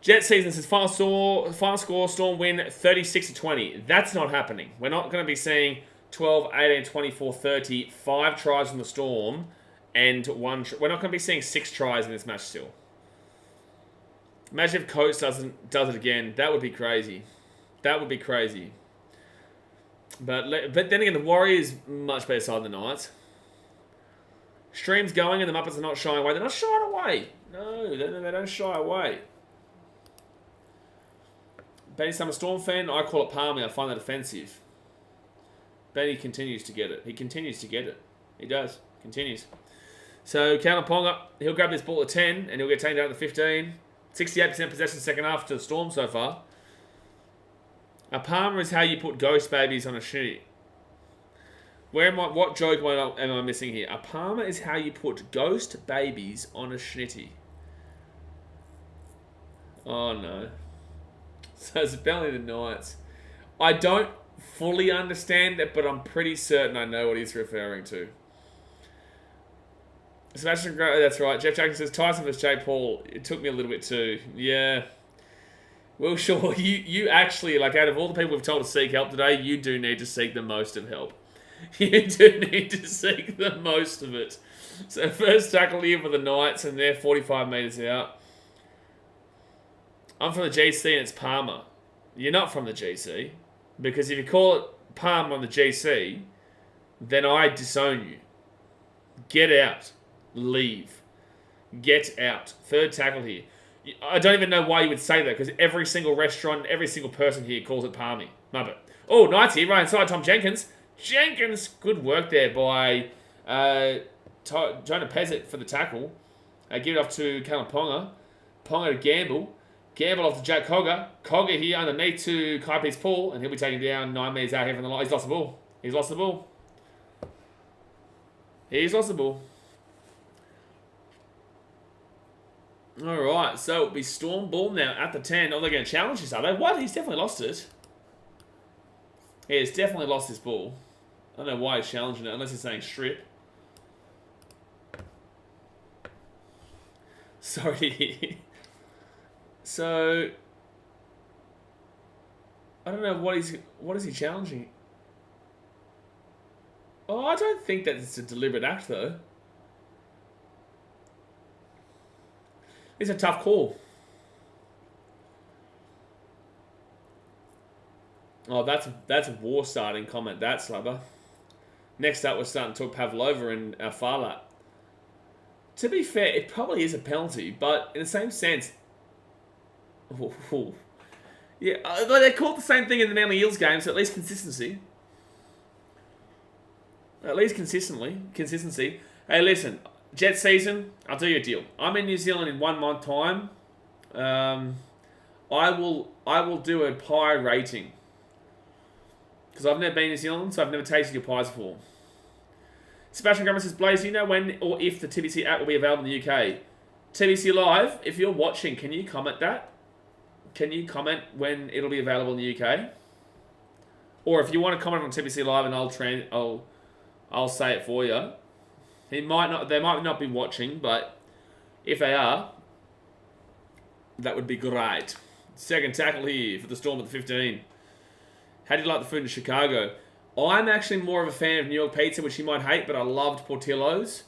Jet season says final score, Storm win 36-20. That's not happening. We're not going to be seeing 12, 18, 24, 30, 5 tries from the Storm, and one. We're not going to be seeing 6 tries in this match still. Imagine if Coates does it again. That would be crazy. That would be crazy. But then again, the Warriors much better side than the Knights. Stream's going and the Muppets are not shying away. They're not shying away. No, they don't shy away. Benny's I'm a Storm fan. I call it Palmy. I find that offensive. Benny continues to get it. He continues to get it. He does. Continues. So, Counter Ponga, he'll grab this ball at 10 and he'll get taken down to 15. 68% possession second half to the Storm so far. A Palmer is how you put ghost babies on a shinny. What joke am I missing here? A Palmer is how you put ghost babies on a schnitty. Oh no. So it's apparently the Knights. I don't fully understand it, but I'm pretty certain I know what he's referring to. Sebastian Gray, that's right. Jeff Jackson says Tyson vs Jake Paul. It took me a little bit too. Yeah. Well, sure. You actually, like, out of all the people we've told to seek help today, you do need to seek the most of help. You do need to seek the most of it. So first tackle here for the Knights, and they're 45 metres out. I'm from the GC and it's Palmer. You're not from the GC. Because if you call it Palmer on the GC, then I disown you. Get out. Leave. Get out. Third tackle here. I don't even know why you would say that, because every single restaurant, every single person here calls it Palmy. Muppet. Oh, Knights here, right inside Tom Jenkins. Jenkins, good work there by Jonah Pezzett for the tackle. Give it off to Callum Ponga. Ponga to Gamble. Gamble off to Jack Cogger. Cogger here underneath to Kai Peace Paul, and he'll be taken down 9 metres out here from the line. He's lost the ball. He's lost the ball. He's lost the ball. Alright, so it'll be Storm ball now at the 10. Oh, they're going to challenge this, are they? What? He's definitely lost it. He has definitely lost this ball. I don't know why he's challenging it, unless he's saying strip. Sorry. So, I don't know what is he challenging? Oh, I don't think that it's a deliberate act though. It's a tough call. Oh, that's a war starting comment, that slubber. Next up, we're starting to talk Pavlova and Farlat. To be fair, it probably is a penalty, but in the same sense... Yeah, they called the same thing in the Manly Eels game, so at least consistency. At least consistency. Hey, listen, Jet season, I'll do you a deal. I'm in New Zealand in 1 month time. I will do a pie rating. Because I've never been in New Zealand, so I've never tasted your pies before. Sebastian Grumman says, Blaze, do you know when or if the TBC app will be available in the UK? TBC Live, if you're watching, can you comment that? Can you comment when it'll be available in the UK? Or if you want to comment on TBC Live and I'll say it for you. They might not be watching, but if they are, that would be great. Second tackle here for the Storm at the 15. How do you like the food in Chicago? I'm actually more of a fan of New York pizza, which you might hate, but I loved Portillo's.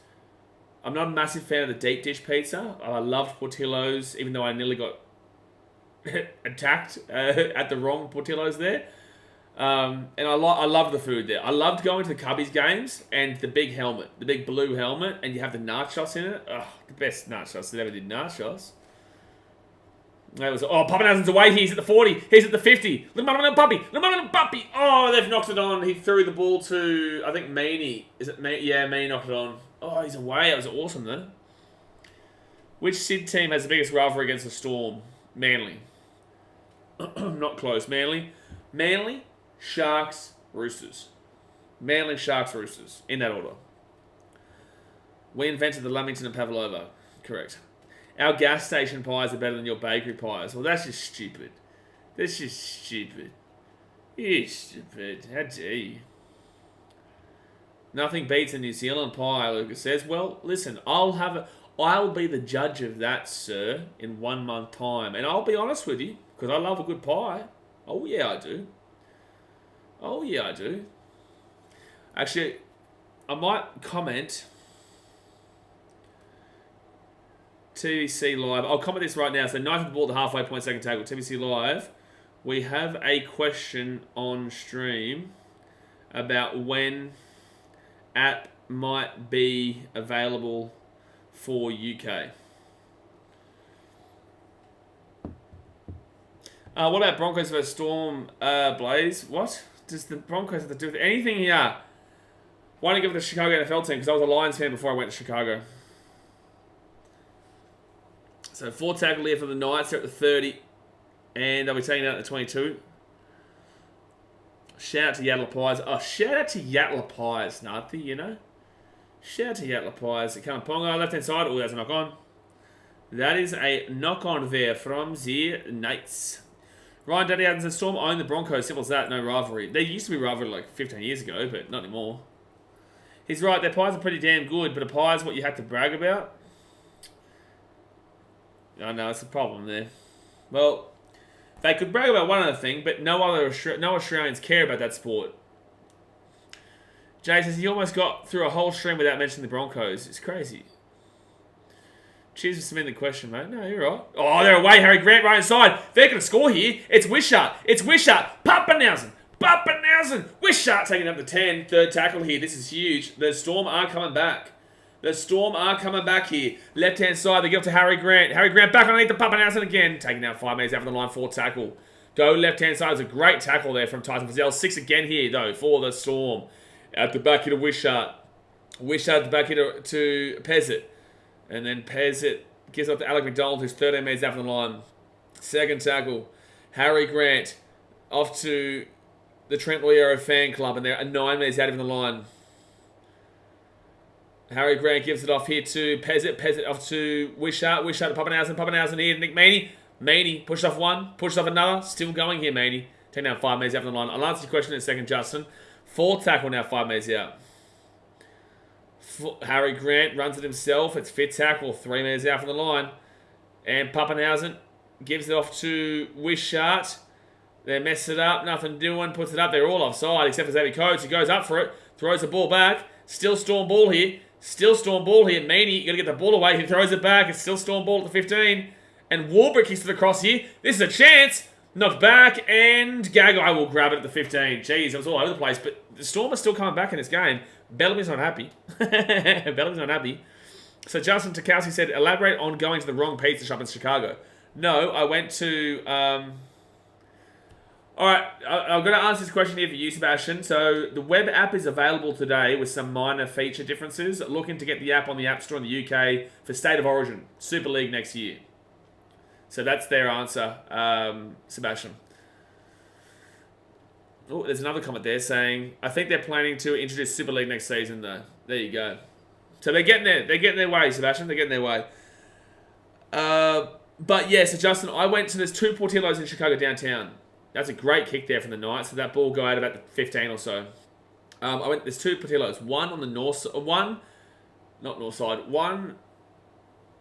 I'm not a massive fan of the deep dish pizza. I loved Portillo's, even though I nearly got attacked at the wrong Portillo's there. And I love the food there. I loved going to the Cubbies games and the big helmet, the big blue helmet, and you have the nachos in it. Ugh, the best nachos that ever did nachos. That was, Pappenhausen's away. He's at the 40. He's at the 50. Little puppy. Oh, they've knocked it on. He threw the ball to, I think, Meaney. Is it Meaney? Yeah, Meaney knocked it on. Oh, he's away. That was awesome, though. Which Sid team has the biggest rivalry against the Storm? Manly. Not close. Manly, Sharks, Roosters. Manly, Sharks, Roosters. In that order. We invented the Lamington and Pavlova. Correct. Our gas station pies are better than your bakery pies. Well, that's just stupid. You're stupid. How dare you? Nothing beats a New Zealand pie, Lucas says. Well, listen, I'll be the judge of that, sir, in 1 month time. And I'll be honest with you, because I love a good pie. Oh, yeah, I do. Actually, I might comment... TBC Live. I'll comment this right now. So, knife the ball at the halfway point, second tackle. TBC Live. We have a question on stream about when app might be available for UK. What about Broncos versus Storm, Blaze? What? Does the Broncos have to do with anything here? Why don't you give it to the Chicago NFL team? Because I was a Lions fan before I went to Chicago. So 4 tackle here for the Knights. They're at the 30. And I'll be taking out at the 22. Shout out to Yatla Pies. Oh, shout out to Yatla Pies, Nathi, you know. Shout out to Yatla Pies. Callum Ponga, left-hand side. Oh, that's a knock-on. That is a knock-on there from the Knights. Ryan Daddy Adams and Storm own the Broncos. Simple as that. No rivalry. They used to be rivalry like 15 years ago, but not anymore. He's right. Their pies are pretty damn good, but a pie is what you have to brag about. I know, it's a problem there. Well, they could brag about one other thing, but no Australians care about that sport. Jay says he almost got through a whole stream without mentioning the Broncos. It's crazy. Cheers for submitting the question, mate. No, you're right. Oh, they're away. Harry Grant right inside. They're going to score here. It's Wishart. Pappenhausen. Wishart taking up the 10. Third tackle here. This is huge. The Storm are coming back. Here. Left-hand side, they give it to Harry Grant. Harry Grant back underneath the Pappenhausen again. Taking out 5 metres out from the line, 4th tackle. Go left-hand side. It's a great tackle there from Tyson Frizzell. 6 again here, though, for the Storm. At the back here to Wishart. Wishart at the back here to Pezzett. And then Pezzett gives up to Alec McDonald, who's 13 metres out from the line. Second tackle. Harry Grant off to the Trent Loiero fan club, and they're 9 metres out from the line. Harry Grant gives it off here to Pezzett. Pezzett off to Wishart. Wishart to Pappenhausen. Pappenhausen here to Nick Meaney. Meaney pushed off one, pushed off another. Still going here, Meaney. Taking down 5 metres out from the line. I'll answer your question in a second, Justin. 4th tackle now, 5 metres out. Harry Grant runs it himself. It's 5th tackle, 3 metres out from the line. And Pappenhausen gives it off to Wishart. They mess it up. Nothing doing. Puts it up. They're all offside except for Xavier Coates. He goes up for it. Throws the ball back. Still Storm ball here. Still Storm ball here. Meaney, you got to get the ball away. He throws it back. It's still Storm ball at the 15. And Warbrick kicks it across here. This is a chance. Knocked back. And Gagai will grab it at the 15. Jeez, it was all over the place. But the Storm are still coming back in this game. Bellamy's not happy. Bellamy's not happy. So Justin Tarkowski said, elaborate on going to the wrong pizza shop in Chicago. No, I went to... Alright, I'm going to answer this question here for you, Sebastian. So, the web app is available today with some minor feature differences. Looking to get the app on the App Store in the UK for State of Origin, Super League next year. So, that's their answer, Sebastian. Oh, there's another comment there saying, I think they're planning to introduce Super League next season, though. There you go. So, they're getting there. They're getting their way, Sebastian. They're getting their way. But, yeah, so, Justin, I went to... There's 2 Portillos in Chicago downtown. That's a great kick there from the Knights. So that ball go out about the 15 or so. There's 2 Portillos. One on the north, one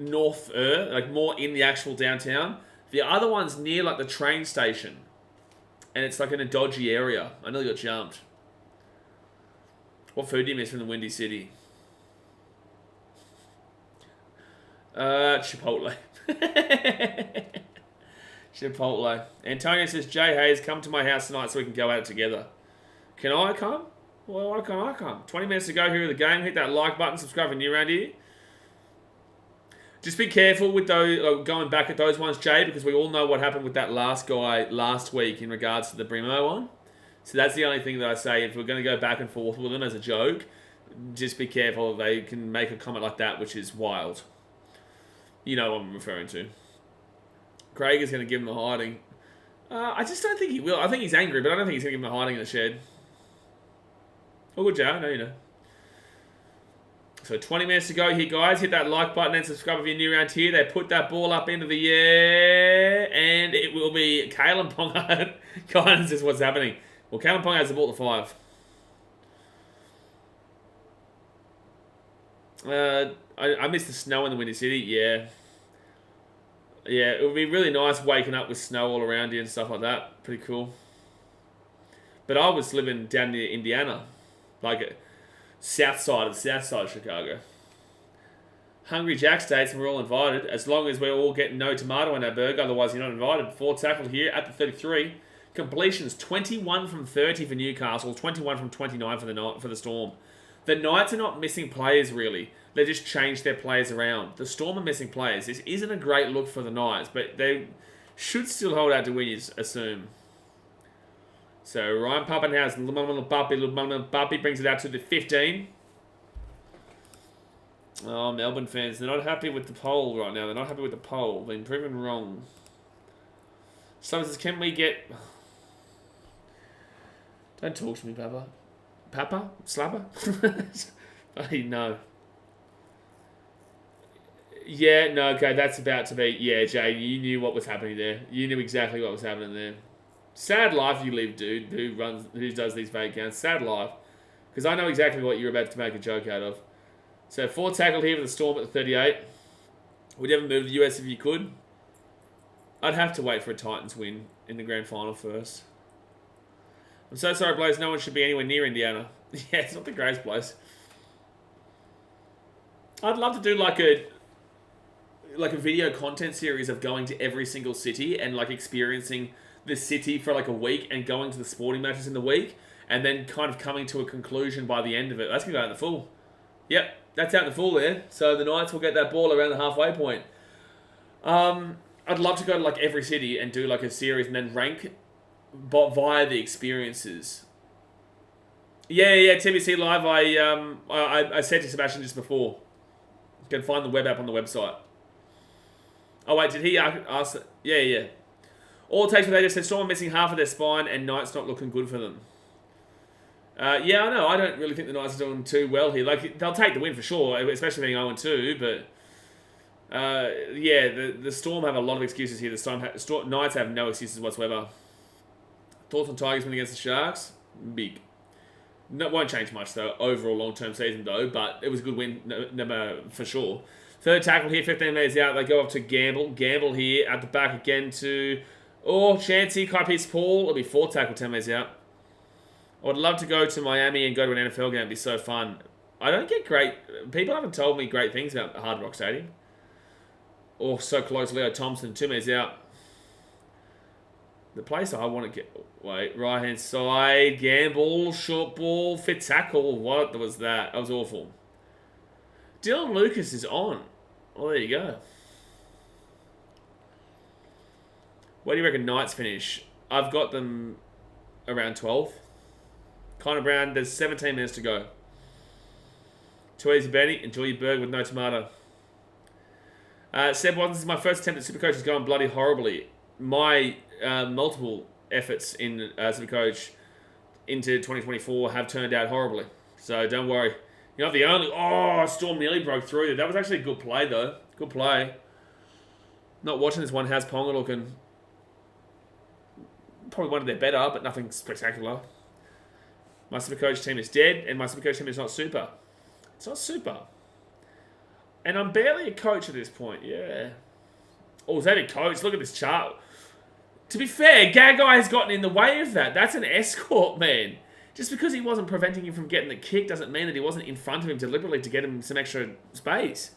north, like more in the actual downtown. The other one's near like the train station, and it's like in a dodgy area. I nearly got jumped. What food do you miss from the Windy City? Chipotle. Chipotle. Antonio says, Jay Hayes, come to my house tonight so we can go at it together. Can I come? Well, why can't I come? 20 minutes to go here with the game. Hit that like button. Subscribe if you're new around here. Just be careful with those, going back at those ones, Jay, because we all know what happened with that last guy last week in regards to the Brimo one. So that's the only thing that I say. If we're going to go back and forth with them as a joke, just be careful. They can make a comment like that, which is wild. You know what I'm referring to. Craig is going to give him a hiding. I just don't think he will. I think he's angry, but I don't think he's going to give him a hiding in the shed. Oh, good, Joe. I know you know. So 20 minutes to go here, guys. Hit that like button and subscribe if you're new around here. They put that ball up into the air, and it will be Kalen Ponga. Guidance is what's happening. Well, Kalen Ponga has the ball at the 5. I missed the snow in the Windy City. Yeah. Yeah, it would be really nice waking up with snow all around you and stuff like that. Pretty cool. But I was living down near Indiana. Like south side of Chicago. Hungry Jack states, and we're all invited. As long as we're all getting no tomato in our burger, otherwise you're not invited. 4 tackle here at the 33. Completions, 21 from 30 for Newcastle. 21 from 29 for the Storm. The Knights are not missing players, really. They just changed their players around. The Storm are missing players. This isn't a great look for the Knights, but they should still hold out to win, you assume. So Ryan Pappenhausen, little Puppy brings it out to the 15. Oh, Melbourne fans, they're not happy with the poll right now. They're not happy with the poll. They've been proven wrong. Someone says, can we get... Don't talk to me, Papa. Papa? Slapper? Hey, no. Yeah, no, okay, that's about to be... Yeah, Jay, you knew what was happening there. You knew exactly what was happening there. Sad life you live, dude, who does these fake accounts. Sad life. Because I know exactly what you're about to make a joke out of. So, 4 tackle here for the Storm at the 38. Would you ever move to the US if you could? I'd have to wait for a Titans win in the grand final first. I'm so sorry, Blaze. No one should be anywhere near Indiana. Yeah, it's not the greatest place. I'd love to do like a video content series of going to every single city and like experiencing the city for like a week and going to the sporting matches in the week and then kind of coming to a conclusion by the end of it. That's going to go out in the full. Yep, that's out in the full there. So the Knights will get that ball around the halfway point. I'd love to go to like every city and do like a series and then rank but via the experiences. Yeah, TBC Live. I said to Sebastian just before. You can find the web app on the website. Oh wait, did he ask? Yeah. All it takes what they just said. Storm missing half of their spine, and Knights not looking good for them. Yeah, I know. I don't really think the Knights are doing too well here. Like, they'll take the win for sure, especially being 0-2. But yeah, the Storm have a lot of excuses here. The Knights have no excuses whatsoever. Thoughts on Tigers win against the Sharks? Big. No, won't change much though. Overall long-term season though, but it was a good win for sure. Third tackle here, 15 metres out. They go up to Gamble. Gamble here at the back again to Chancey, Kai Paul. It'll be fourth tackle, 10 metres out. I would love to go to Miami and go to an NFL game. It'd be so fun. I don't get great... People haven't told me great things about Hard Rock Stadium. So close, Leo Thompson, 2 metres out. The place I want to get... Wait, right-hand side. Gamble, short ball, fit tackle. What was that? That was awful. Dylan Lucas is on. Well, there you go. Where do you reckon Knights finish? I've got them around 12th. Connor Brown, there's 17 minutes to go. Too easy, Benny. Enjoy your burger with no tomato. Seb Watkins, this is my first attempt at Supercoach. Is going bloody horribly. My multiple efforts in Supercoach into 2024 have turned out horribly. So don't worry. You're not the only... Storm nearly broke through there. That was actually a good play, though. Good play. Not watching this one has Ponga looking... Probably one of their better, but nothing spectacular. My Supercoach team is dead, and my Supercoach team is not super. It's not super. And I'm barely a coach at this point, yeah. Oh, Xavier Coates, look at this chart. To be fair, Gagai has gotten in the way of that. That's an escort, man. Just because he wasn't preventing him from getting the kick doesn't mean that he wasn't in front of him deliberately to get him some extra space.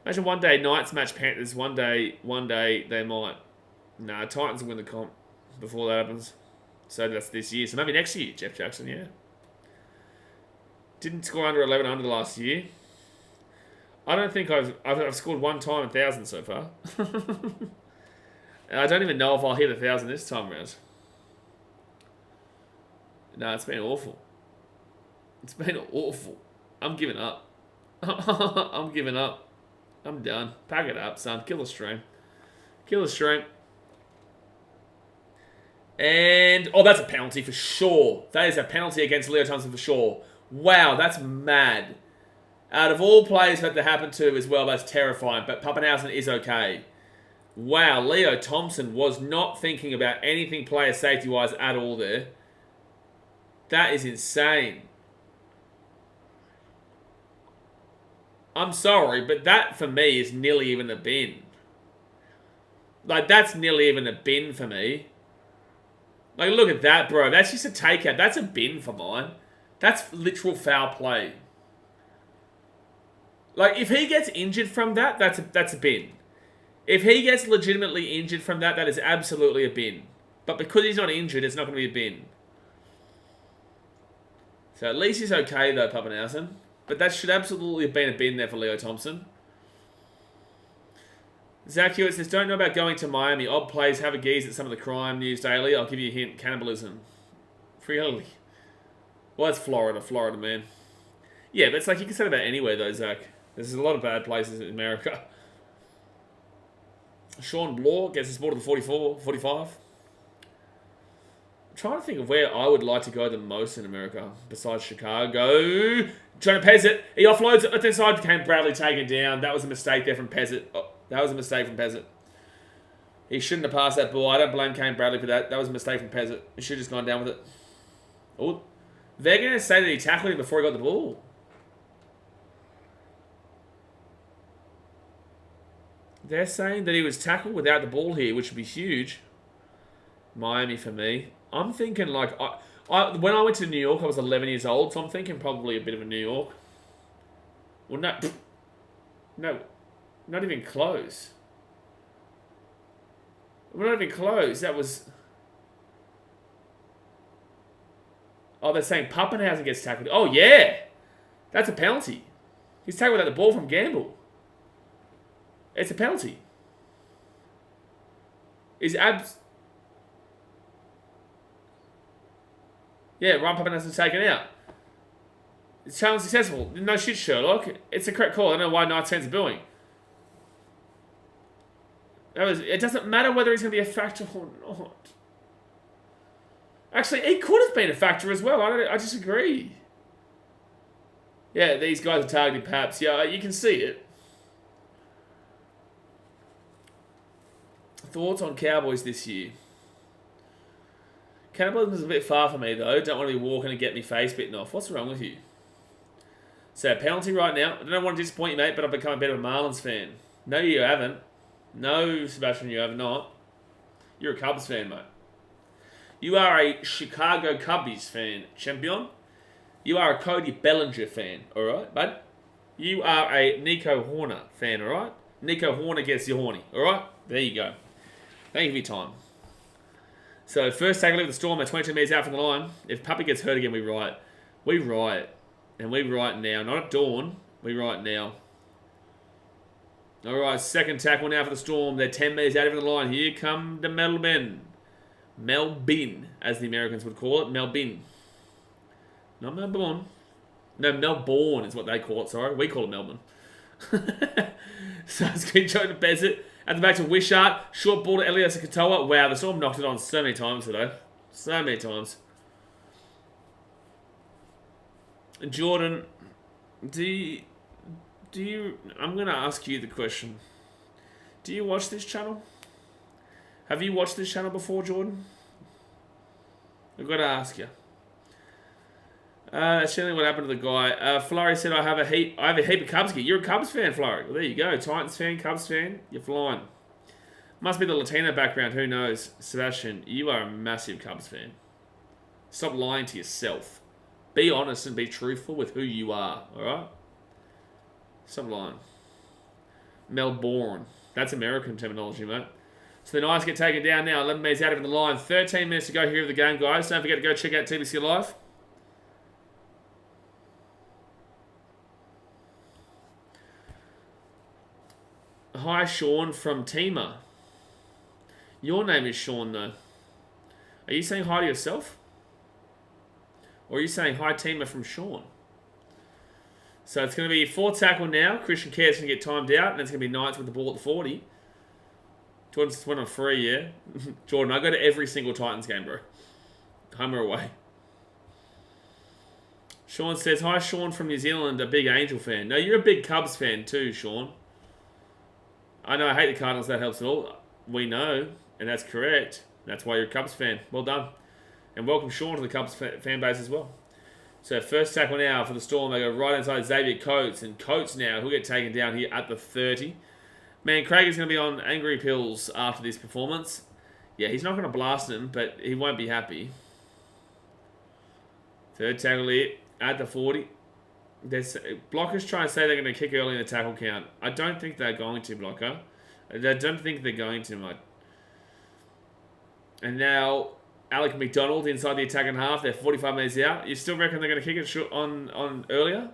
Imagine one day Knights match Panthers, one day they might. Nah, Titans will win the comp before that happens. So that's this year. So maybe next year, Jeff Jackson, yeah. Didn't score under 1100 last year. I don't think I've scored one time 1,000 so far. And I don't even know if I'll hit 1,000 this time around. No, it's been awful. It's been awful. I'm giving up. I'm giving up. I'm done. Pack it up, son. Kill the stream. Kill the stream. And, that's a penalty for sure. That is a penalty against Leo Thompson for sure. Wow, that's mad. Out of all players that happened to as well, that's terrifying. But Pappenhausen is okay. Wow, Leo Thompson was not thinking about anything player safety-wise at all there. That is insane. I'm sorry, but that for me is nearly even a bin. Like, that's nearly even a bin for me. Like, look at that, bro. That's just a takeout. That's a bin for mine. That's literal foul play. Like, if he gets injured from that, that's a bin. If he gets legitimately injured from that, that is absolutely a bin. But because he's not injured, it's not going to be a bin. So at least he's okay, though, Pappenhausen. But that should absolutely have been a bin there for Leo Thompson. Zach Hewitt says, don't know about going to Miami. Odd plays, have a geeze at some of the crime news daily. I'll give you a hint. Cannibalism. Really? Well, that's Florida, man. Yeah, but it's like you can say that about anywhere, though, Zach. There's a lot of bad places in America. Sean Bloor gets us more to the 45. I'm trying to think of where I would like to go the most in America, besides Chicago. Trying to Pezzett. He offloads it. Left hand side. Cam Bradley taken down. That was a mistake there from Pezzett. That was a mistake from Pezzett. He shouldn't have passed that ball. I don't blame Kane Bradley for that. That was a mistake from Pezzett. He should have just gone down with it. Oh, they're going to say that he tackled him before he got the ball. They're saying that he was tackled without the ball here, which would be huge. Miami for me. I'm thinking like... when I went to New York, I was 11 years old, so I'm thinking probably a bit of a New York. Well, no, not even close. We're not even close. That was... Oh, they're saying Pappenhausen gets tackled. Oh, yeah. That's a penalty. He's tackled without the ball from Gamble. It's a penalty. Yeah, Ryan Papenhuyzen taken out. It's challenge successful. No shit, Sherlock. It's a correct call. I don't know why Knights fans are booing. It doesn't matter whether he's going to be a factor or not. Actually, he could have been a factor as well. I disagree. Yeah, these guys are targeting Paps. Yeah, you can see it. Thoughts on Cowboys this year? Cannibalism is a bit far for me, though. Don't want to be walking and get me face bitten off. What's wrong with you? So, penalty right now. I don't want to disappoint you, mate, but I've become a bit of a Marlins fan. No, you haven't. No, Sebastian, you have not. You're a Cubs fan, mate. You are a Chicago Cubbies fan, champion. You are a Cody Bellinger fan, alright, bud? You are a Nico Horner fan, alright? Nico Horner gets you horny, alright? There you go. Thank you for your time. So, first take a look at the Storm. They're 22 metres out from the line. If Puppy gets hurt again, we riot. We riot. And we riot now. Not at dawn. We riot now. Alright, second tackle now for the Storm. They're 10 metres out of the line. Here come the Melbourne. Melbourne, as the Americans would call it. Melbourne. Not Melbourne. No, Melbourne is what they call it, sorry. We call it Melbourne. So it's going to Bezzett. At the back to Wishart. Short ball to Elias Katoa. Wow, the Storm knocked it on so many times today. So many times. Jordan, do you... I'm going to ask you the question. Do you watch this channel? Have you watched this channel before, Jordan? I've got to ask you. That's generally what happened to the guy. Flurry said, I have a heap of Cubs gear. You're a Cubs fan, Flurry. Well, there you go. Titans fan, Cubs fan. You're flying. Must be the Latino background. Who knows? Sebastian, you are a massive Cubs fan. Stop lying to yourself. Be honest and be truthful with who you are. Alright? Stop lying. Melbourne. That's American terminology, mate. So the Knights get taken down now. 11 minutes out of the line. 13 minutes to go here of the game, guys. Don't forget to go check out TBC Live. Hi, Sean from Tima. Your name is Sean, though. Are you saying hi to yourself? Or are you saying hi, Tima, from Sean? So it's going to be fourth tackle now. Christian Care's going to get timed out, and it's going to be Knights with the ball at the 40. Jordan's went on free, yeah? Jordan, I go to every single Titans game, bro. Home or away. Sean says, hi, Sean from New Zealand, a big Angel fan. No, you're a big Cubs fan too, Sean. I know I hate the Cardinals, that helps at all. We know, and that's correct. That's why you're a Cubs fan. Well done. And welcome Sean to the Cubs fan base as well. So first tackle now for the Storm. They go right inside Xavier Coates. And Coates now, he'll get taken down here at the 30. Man, Craig is going to be on angry pills after this performance. Yeah, he's not going to blast him, but he won't be happy. Third tackle here at the 40. There's blockers trying to say they're going to kick early in the tackle count. I don't think they're going to, blocker. I don't think they're going to, mate. And now Alec McDonald inside the attacking half. They're 45 minutes out. You still reckon they're going to kick it on earlier?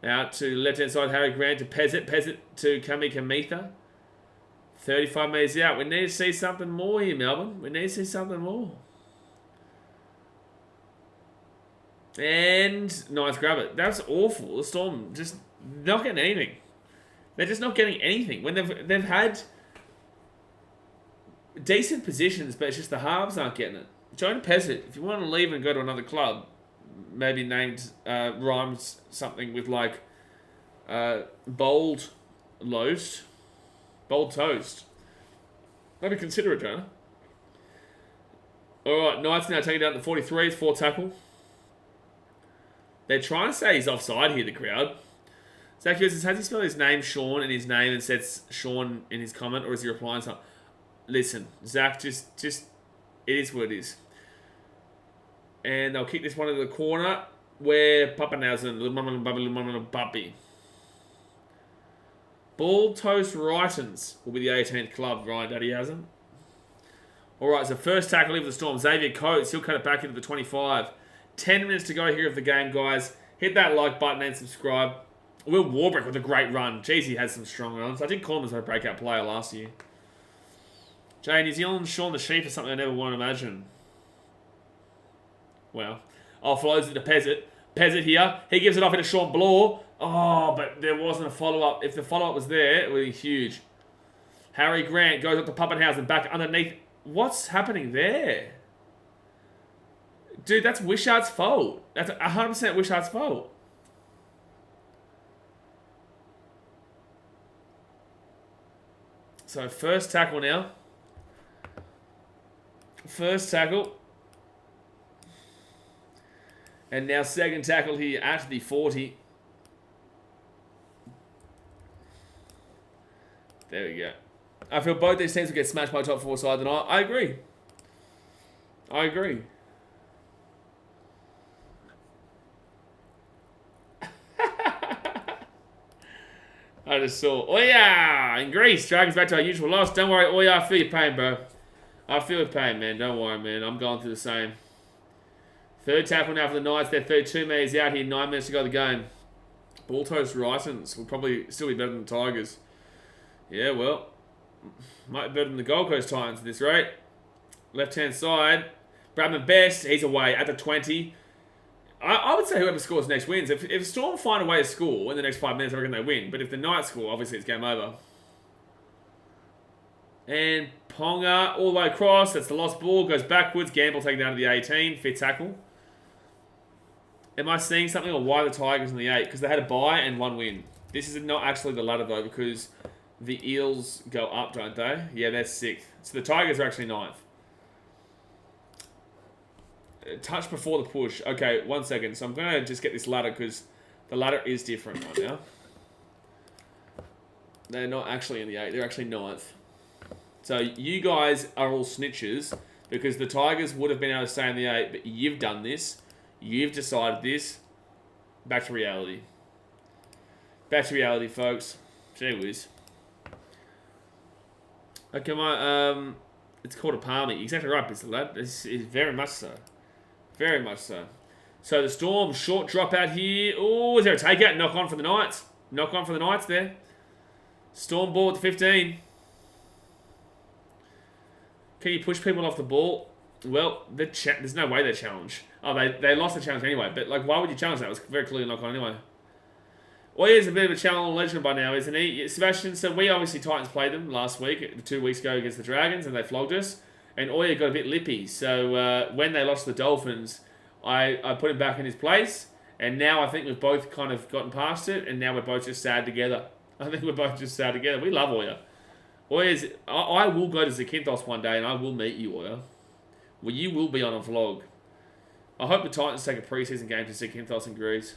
Out to left-hand side, Harry Grant to Pezzett. Pezzett to Kami Kamitha. 35 minutes out. We need to see something more here, Melbourne. We need to see something more. And nice grab it. That's awful. The Storm just not getting anything. They're just not getting anything. When they've had decent positions, but it's just the halves aren't getting it. Jonah Pezzett, if you want to leave and go to another club, maybe named rhymes something with like bold toast. Maybe consider it, Jonah. Alright, Knights now taking down the 43. It's fourth tackle. They're trying to say he's offside here, the crowd. Zach says, has he spelled his name Sean in his name and says Sean in his comment, or is he replying something? Listen, Zach, just it is what it is. And they'll kick this one into the corner where Papenhuyzen, puppy. Ball Toast Writons will be the 18th club, Ryan Daddy hasn't. Alright, so first tackle in for the Storm. Xavier Coates, he'll cut it back into the 25. 10 minutes to go here of the game, guys. Hit that like button and subscribe. Will Warbrick with a great run. Jeez, he has some strong runs. I did call him as a breakout player last year. Jay, New Zealand, Sean the Sheep is something I never want to imagine. Well, offloads it to Pezzett. Pezzett here. He gives it off into Sean Bloor. Oh, but there wasn't a follow-up. If the follow-up was there, it would be huge. Harry Grant goes up to Pappenhausen, back underneath. What's happening there? Dude, that's Wishart's fault. That's 100% Wishart's fault. So, first tackle now. First tackle. And now second tackle here at the 40. There we go. I feel both these teams will get smashed by top 4 sides, and I agree. I agree. I just saw Oya in Greece. Dragons back to our usual loss. Don't worry, Oya. I feel your pain, bro. I feel your pain, man. Don't worry, man. I'm going through the same. Third tackle now for the Knights. They're 32 metres out here. 9 minutes to go the game. Ball toast Rysons will probably still be better than the Tigers. Yeah, well, might be better than the Gold Coast Titans at this rate. Left-hand side. Bradman Best. He's away at the 20. I would say whoever scores next wins. If Storm find a way to score in the next 5 minutes, I reckon they win. But if the Knights score, obviously it's game over. And Ponga all the way across. That's the lost ball. Goes backwards. Gamble taken down to the 18. Fit tackle. Am I seeing something, or why the Tigers in the 8? Because they had a bye and 1 win. This is not actually the ladder, though, because the Eels go up, don't they? Yeah, they're 6th. So the Tigers are actually 9th. Touch before the push. Okay, 1 second. So I'm going to just get this ladder because the ladder is different right now. They're not actually in the 8. They're actually 9th. So you guys are all snitches because the Tigers would have been able to stay in the 8, but you've done this. You've decided this. Back to reality. Back to reality, folks. Gee whiz. Okay, it's called a palmy. Exactly right, Mr. Lad. This is very much so. Very much so. So the Storm, short drop out here. Oh, is there a takeout? Knock on for the Knights. Knock on for the Knights there. Storm ball at the 15. Can you push people off the ball? Well, there's no way they challenge. Oh, they lost the challenge anyway. But, like, why would you challenge that? It was very clearly knock on anyway. Oya's a bit of a challenge legend by now, isn't he? Sebastian, so we obviously Titans played them last week, 2 weeks ago against the Dragons, and they flogged us. And Oya got a bit lippy. So when they lost the Dolphins, I put him back in his place. And now I think we've both kind of gotten past it, and now we're both just sad together. I think we're both just sad together. We love Oya. I will go to Zakynthos one day, and I will meet you, Oya. Well, you will be on a vlog. I hope the Titans take a preseason game to Zakynthos in Greece.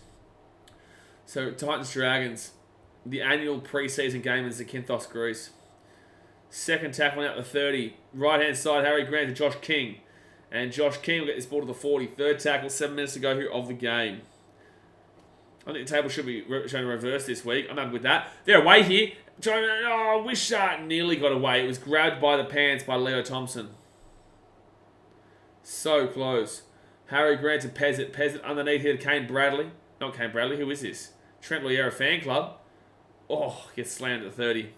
So, Titans-Dragons, the annual preseason game in Zakynthos, Greece. Second tackle out the 30. Right-hand side, Harry Grant to Josh King. And Josh King will get this ball to the 40. Third tackle, 7 minutes to go here of the game. I think the table should be showing reverse this week. I'm happy with that. They're away here. Oh, Wishart nearly got away. It was grabbed by the pants by Leo Thompson. So close. Harry Grant to Pezzett. Pezzett underneath here to Kane Bradley. Not Kane Bradley. Who is this? Trent Loiera fan club. Oh, gets slammed at 30.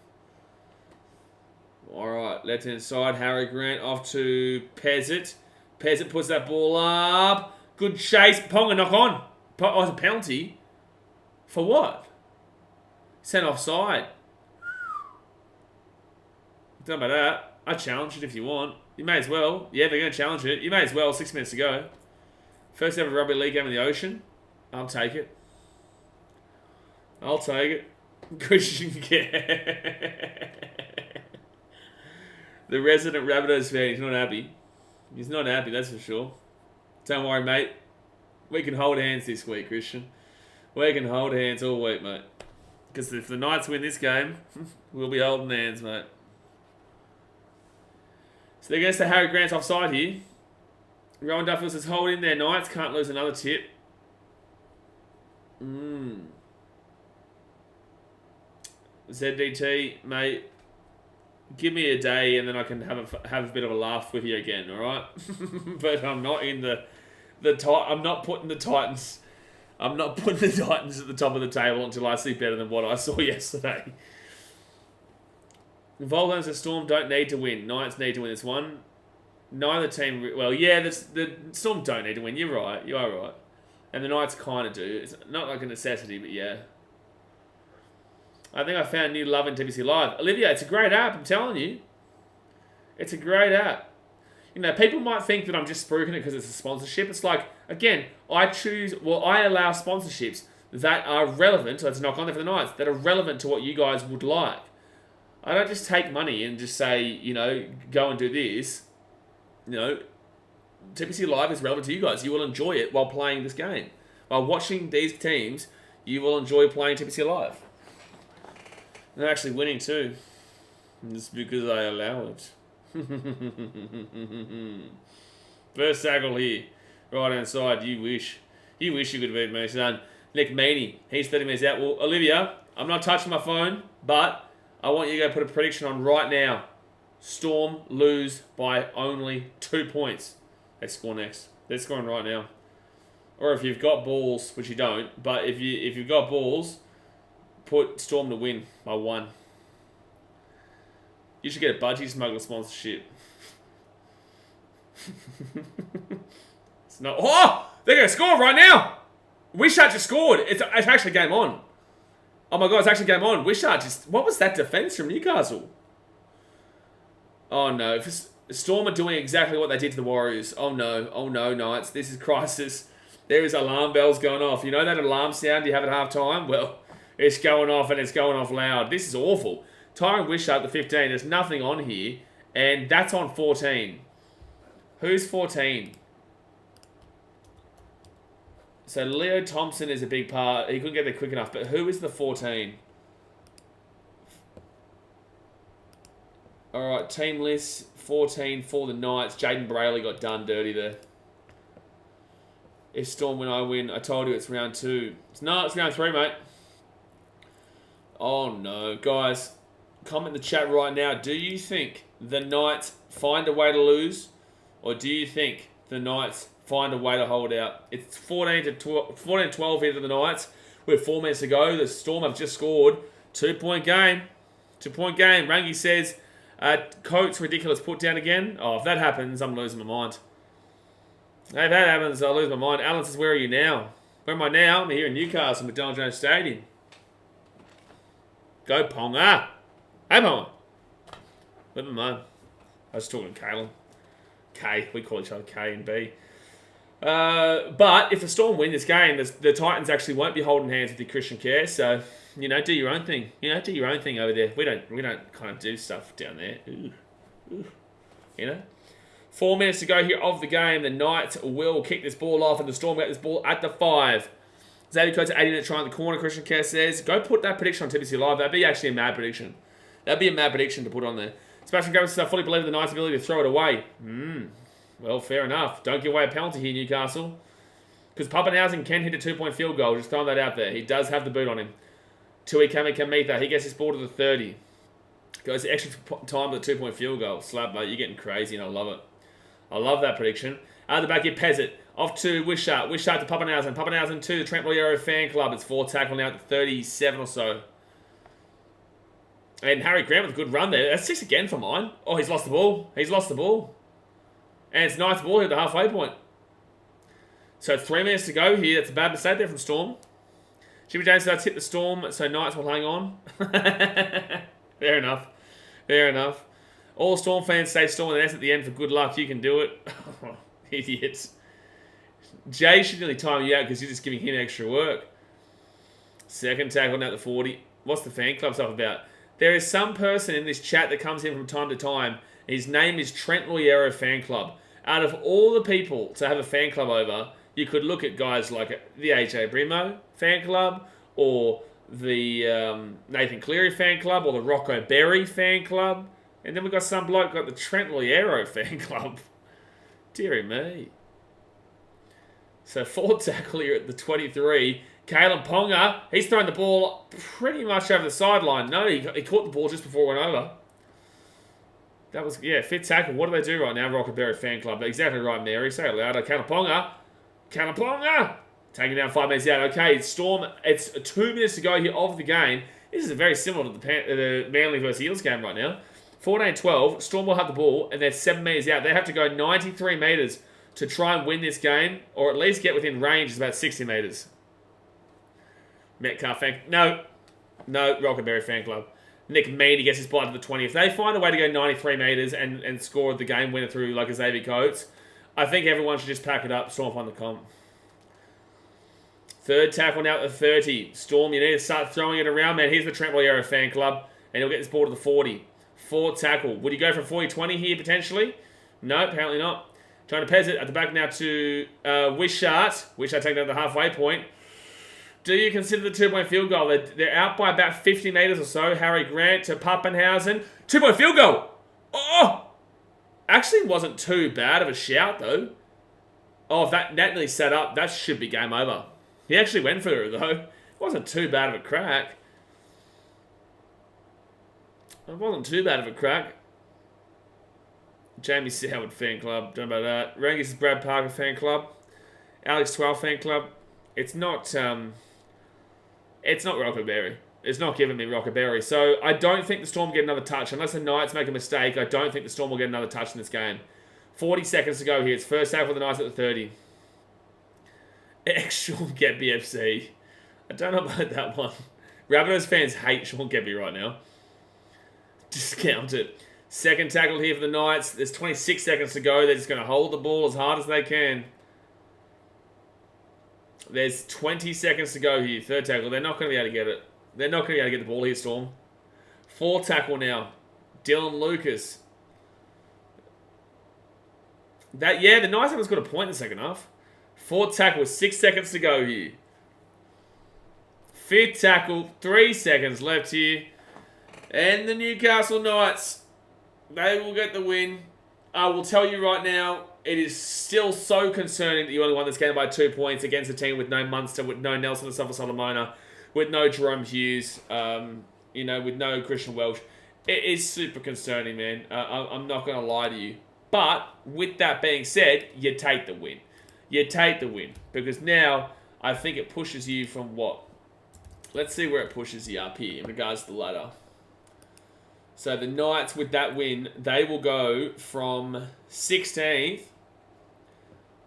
Alright, left hand side. Harry Grant off to Pezzett. Pezzett puts that ball up. Good chase. Ponga knock on. Oh, it's a penalty. For what? Sent offside. Don't know about that. I challenge it if you want. You may as well. Yeah, they're going to challenge it. You may as well. 6 minutes to go. First ever rugby league game in the ocean. I'll take it. I'll take it. Christian The resident Rabbitohs fan, he's not happy. He's not happy, that's for sure. Don't worry, mate. We can hold hands this week, Christian. We can hold hands all week, mate. Because if the Knights win this game, we'll be holding hands, mate. So they're going to say Harry Grant's offside here. Rowan Duffield says, hold in there, Knights. Can't lose another tip. ZDT, mate. Give me a day and then I can have a bit of a laugh with you again, alright? But I'm not in I'm not putting the Titans... I'm not putting the Titans at the top of the table until I see better than what I saw yesterday. Volcans and Storm don't need to win. Knights need to win this one. Neither team... Well, yeah, the Storm don't need to win. You're right. You are right. And the Knights kind of do. It's not like a necessity, but yeah. I think I found new love in TPC Live. Olivia, it's a great app, I'm telling you. It's a great app. You know, people might think that I'm just spruiking it because it's a sponsorship. It's like, again, I allow sponsorships that are relevant, so let's knock on there for the Knights, that are relevant to what you guys would like. I don't just take money and just say, you know, go and do this. You know, TPC Live is relevant to you guys. You will enjoy it while playing this game. While watching these teams, you will enjoy playing TPC Live. And they're actually winning too. Just because I allow it. First tackle here. Right hand side. You wish. You wish you could have beat me, son. Nick Meaney. He's 30 minutes out. Well, Olivia, I'm not touching my phone, but I want you to go put a prediction on right now. Storm lose by only 2 points. They score next. They're scoring right now. Or if you've got balls, which you don't, but if you've got balls, put Storm to win by 1. You should get a budgie smuggler sponsorship. It's not. Oh, they're gonna score right now. Wishart just scored. It's actually game on. Oh my god, it's actually game on. Wishart just. What was that defense from Newcastle? Oh no, Storm are doing exactly what they did to the Warriors. Oh no, Knights. This is crisis. There is alarm bells going off. You know that alarm sound you have at half time? Well, it's going off and it's going off loud. This is awful. Tyron Wishart, the 15. There's nothing on here. And that's on 14. Who's 14? So Leo Thompson is a big part. He couldn't get there quick enough. But who is the 14? Alright, team list. 14 for the Knights. Jaden Brayley got done dirty there. If Storm win, I win. I told you it's round 2. It's round 3, mate. Oh no. Guys, comment in the chat right now. Do you think the Knights find a way to lose? Or do you think the Knights find a way to hold out? It's 14-12 here to the Knights. With 4 minutes to go. The Storm have just scored. 2-point game. 2-point game. Rangi says, Coates, ridiculous put down again. Oh, if that happens, I'm losing my mind. If that happens, I'll lose my mind. Alan says, where are you now? Where am I now? I'm here in Newcastle, McDonald Jones Stadium. Go Ponga. Hey Ponga. Let me know. I was talking to Kalen. K. We call each other K and B. But if the Storm win this game, the Titans actually won't be holding hands with the Christian Care. So, you know, do your own thing. You know, do your own thing over there. We don't kind of do stuff down there. Ooh. You know? 4 minutes to go here of the game. The Knights will kick this ball off, and the Storm get this ball at the 5. Xavier Coates 80 minutes try in the corner. Christian Care says, go put that prediction on TPC Live. That'd be actually a mad prediction. That'd be a mad prediction to put on there. Sebastian Gavin says, I fully believe in the Knights' ability to throw it away. Well, fair enough. Don't give away a penalty here, Newcastle. Because Pappenhausen can hit a 2-point field goal. Just throwing that out there. He does have the boot on him. Tui Kamikamica. He gets his ball to the 30. Goes the extra time to the 2-point field goal. Slap, mate. You're getting crazy, and I love it. I love that prediction. Out of the back here, Pezzett. Off to Wishart. Wishart to Pappenhausen. Pappenhausen to the Trent Loyero fan club. It's 4 tackle now at 37 or so. And Harry Grant with a good run there. That's 6 again for mine. Oh, he's lost the ball. He's lost the ball. And it's 9th ball here at the halfway point. So 3 minutes to go here. That's a bad mistake there from Storm. Jimmy James says, hit the Storm, so Knights will hang on. Fair enough. Fair enough. All Storm fans say Storm with an S at the end for good luck. You can do it. Idiots. Jay should nearly time you out because you're just giving him extra work. Second tackle now at the 40. What's the fan club stuff about? There is some person in this chat that comes in from time to time. His name is Trent Loyero Fan Club. Out of all the people to have a fan club over, you could look at guys like the AJ Brimo Fan Club or the Nathan Cleary Fan Club or the Rocco Berry Fan Club. And then we've got some bloke got the Trent Loyero Fan Club. Deary me. So 4 tackle here at the 23. Kalen Ponga, he's thrown the ball pretty much over the sideline. No, he caught the ball just before it went over. That was, yeah, 5th tackle. What do they do right now, Rockaberry Fan Club? Exactly right, Mary. Say it louder. Kalen Ponga. Taking down 5 minutes out. Okay, Storm, it's 2 minutes to go here of the game. This is very similar to the Manly versus Eels game right now. 14-12. Storm will have the ball, and they're 7 metres out. They have to go 93 metres to try and win this game, or at least get within range. It's about 60 metres. Metcalf fan... No, Rockaberry fan club. Nick Meany gets his bite to the 20. If they find a way to go 93 metres and score the game winner through like a Xavier Coates, I think everyone should just pack it up, Storm on the comp. Third tackle now at the 30. Storm, you need to start throwing it around, man. Here's the Trent Boyero fan club, and he'll get this ball to the 40. Fourth tackle. Would you go for 40-20 here, potentially? No, apparently not. Trying to pez it at the back now to Wishart. Wishart taking down the halfway point. Do you consider the 2-point field goal? They're out by about 50 metres or so. Harry Grant to Pappenhausen. 2-point field goal! Oh! Actually wasn't too bad of a shout, though. Oh, if that neatly set up, that should be game over. He actually went for it, though. It wasn't too bad of a crack. It wasn't too bad of a crack. Jamie Howard fan club. Don't know about that. Rangus Brad Parker fan club. Alex 12 fan club. It's not Rockaberry. It's not giving me Rockaberry. So I don't think the Storm will get another touch. Unless the Knights make a mistake, I don't think the Storm will get another touch in this game. 40 seconds to go here. It's first half for the Knights at the 30. Sean Gebby FC. I don't know about that one. Rabbitohs fans hate Sean Gebby right now. Discount it. Second tackle here for the Knights. There's 26 seconds to go. They're just going to hold the ball as hard as they can. There's 20 seconds to go here. Third tackle. They're not going to be able to get it. They're not going to be able to get the ball here, Storm. Fourth tackle now. Dylan Lucas. The Knights haven't got a point in the second half. Fourth tackle with 6 seconds to go here. Fifth tackle, 3 seconds left here. And the Newcastle Knights, they will get the win. I will tell you right now, it is still so concerning that you only won this game by 2 points against a team with no Munster, with no Nelson Asafa-Solomona, with no Jerome Hughes, with no Christian Welch. It is super concerning, man. I'm not going to lie to you. But with that being said, you take the win. You take the win. Because now, I think it pushes you from what? Let's see where it pushes you up here in regards to the ladder. So the Knights, with that win, they will go from 16th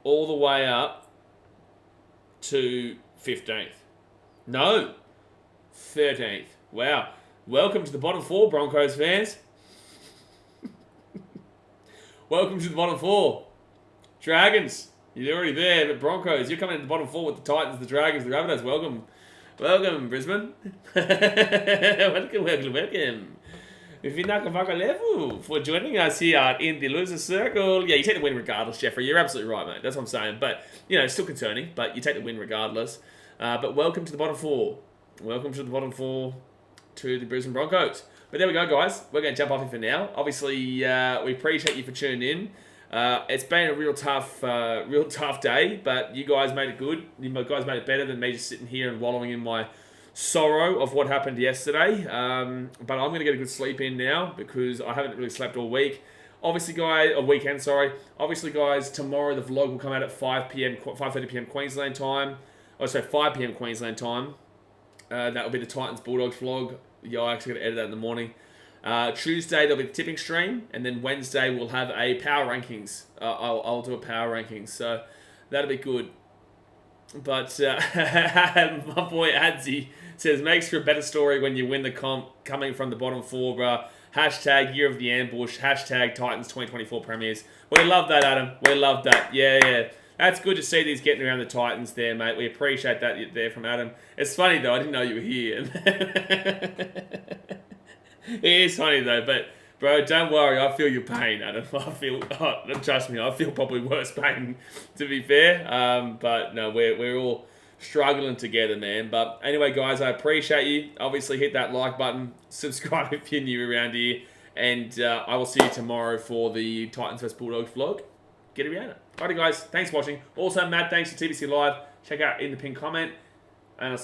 all the way up to 15th. No, 13th. Wow. Welcome to the bottom four, Broncos fans. Welcome to the bottom four. Dragons, you're already there, but Broncos, you're coming into the bottom four with the Titans, the Dragons, the Rabbitohs. Welcome. Welcome, Brisbane. Welcome. Vinaka level for joining us here in the loser circle. Yeah, you take the win regardless, Jeffrey. You're absolutely right, mate. That's what I'm saying. But, still concerning, but you take the win regardless. But welcome to the bottom four. Welcome to the bottom four to the Brisbane Broncos. But there we go, guys. We're going to jump off here for now. Obviously, we appreciate you for tuning in. It's been a real tough day, but you guys made it good. You guys made it better than me just sitting here and wallowing in my sorrow of what happened yesterday. But I'm going to get a good sleep in now because I haven't really slept all week. Obviously, guys, Obviously, guys, tomorrow the vlog will come out at 5:30 p.m. Queensland time. 5 p.m. Queensland time. That will be the Titans Bulldogs vlog. Yeah, I actually got to edit that in the morning. Tuesday there'll be the tipping stream, and then Wednesday we'll have a power rankings. I'll do a power rankings, so that'll be good. But my boy Adzi says, makes for a better story when you win the comp coming from the bottom four, bruh. Hashtag year of the ambush. Hashtag Titans 2024 premiers. We love that, Adam. We love that. Yeah. That's good to see these getting around the Titans there, mate. We appreciate that there from Adam. It's funny, though. I didn't know you were here. It is funny, though. But, bro, don't worry. I feel your pain, Adam. Trust me, I feel probably worse pain, to be fair. But, no, we're all struggling together, man. But anyway, guys, I appreciate you. Obviously, hit that like button. Subscribe if you're new around here. And I will see you tomorrow for the Titans vs Bulldogs vlog. Get around it. Alrighty, guys. Thanks for watching. Also, Matt, thanks to TBC Live. Check out in the pinned comment. And I'll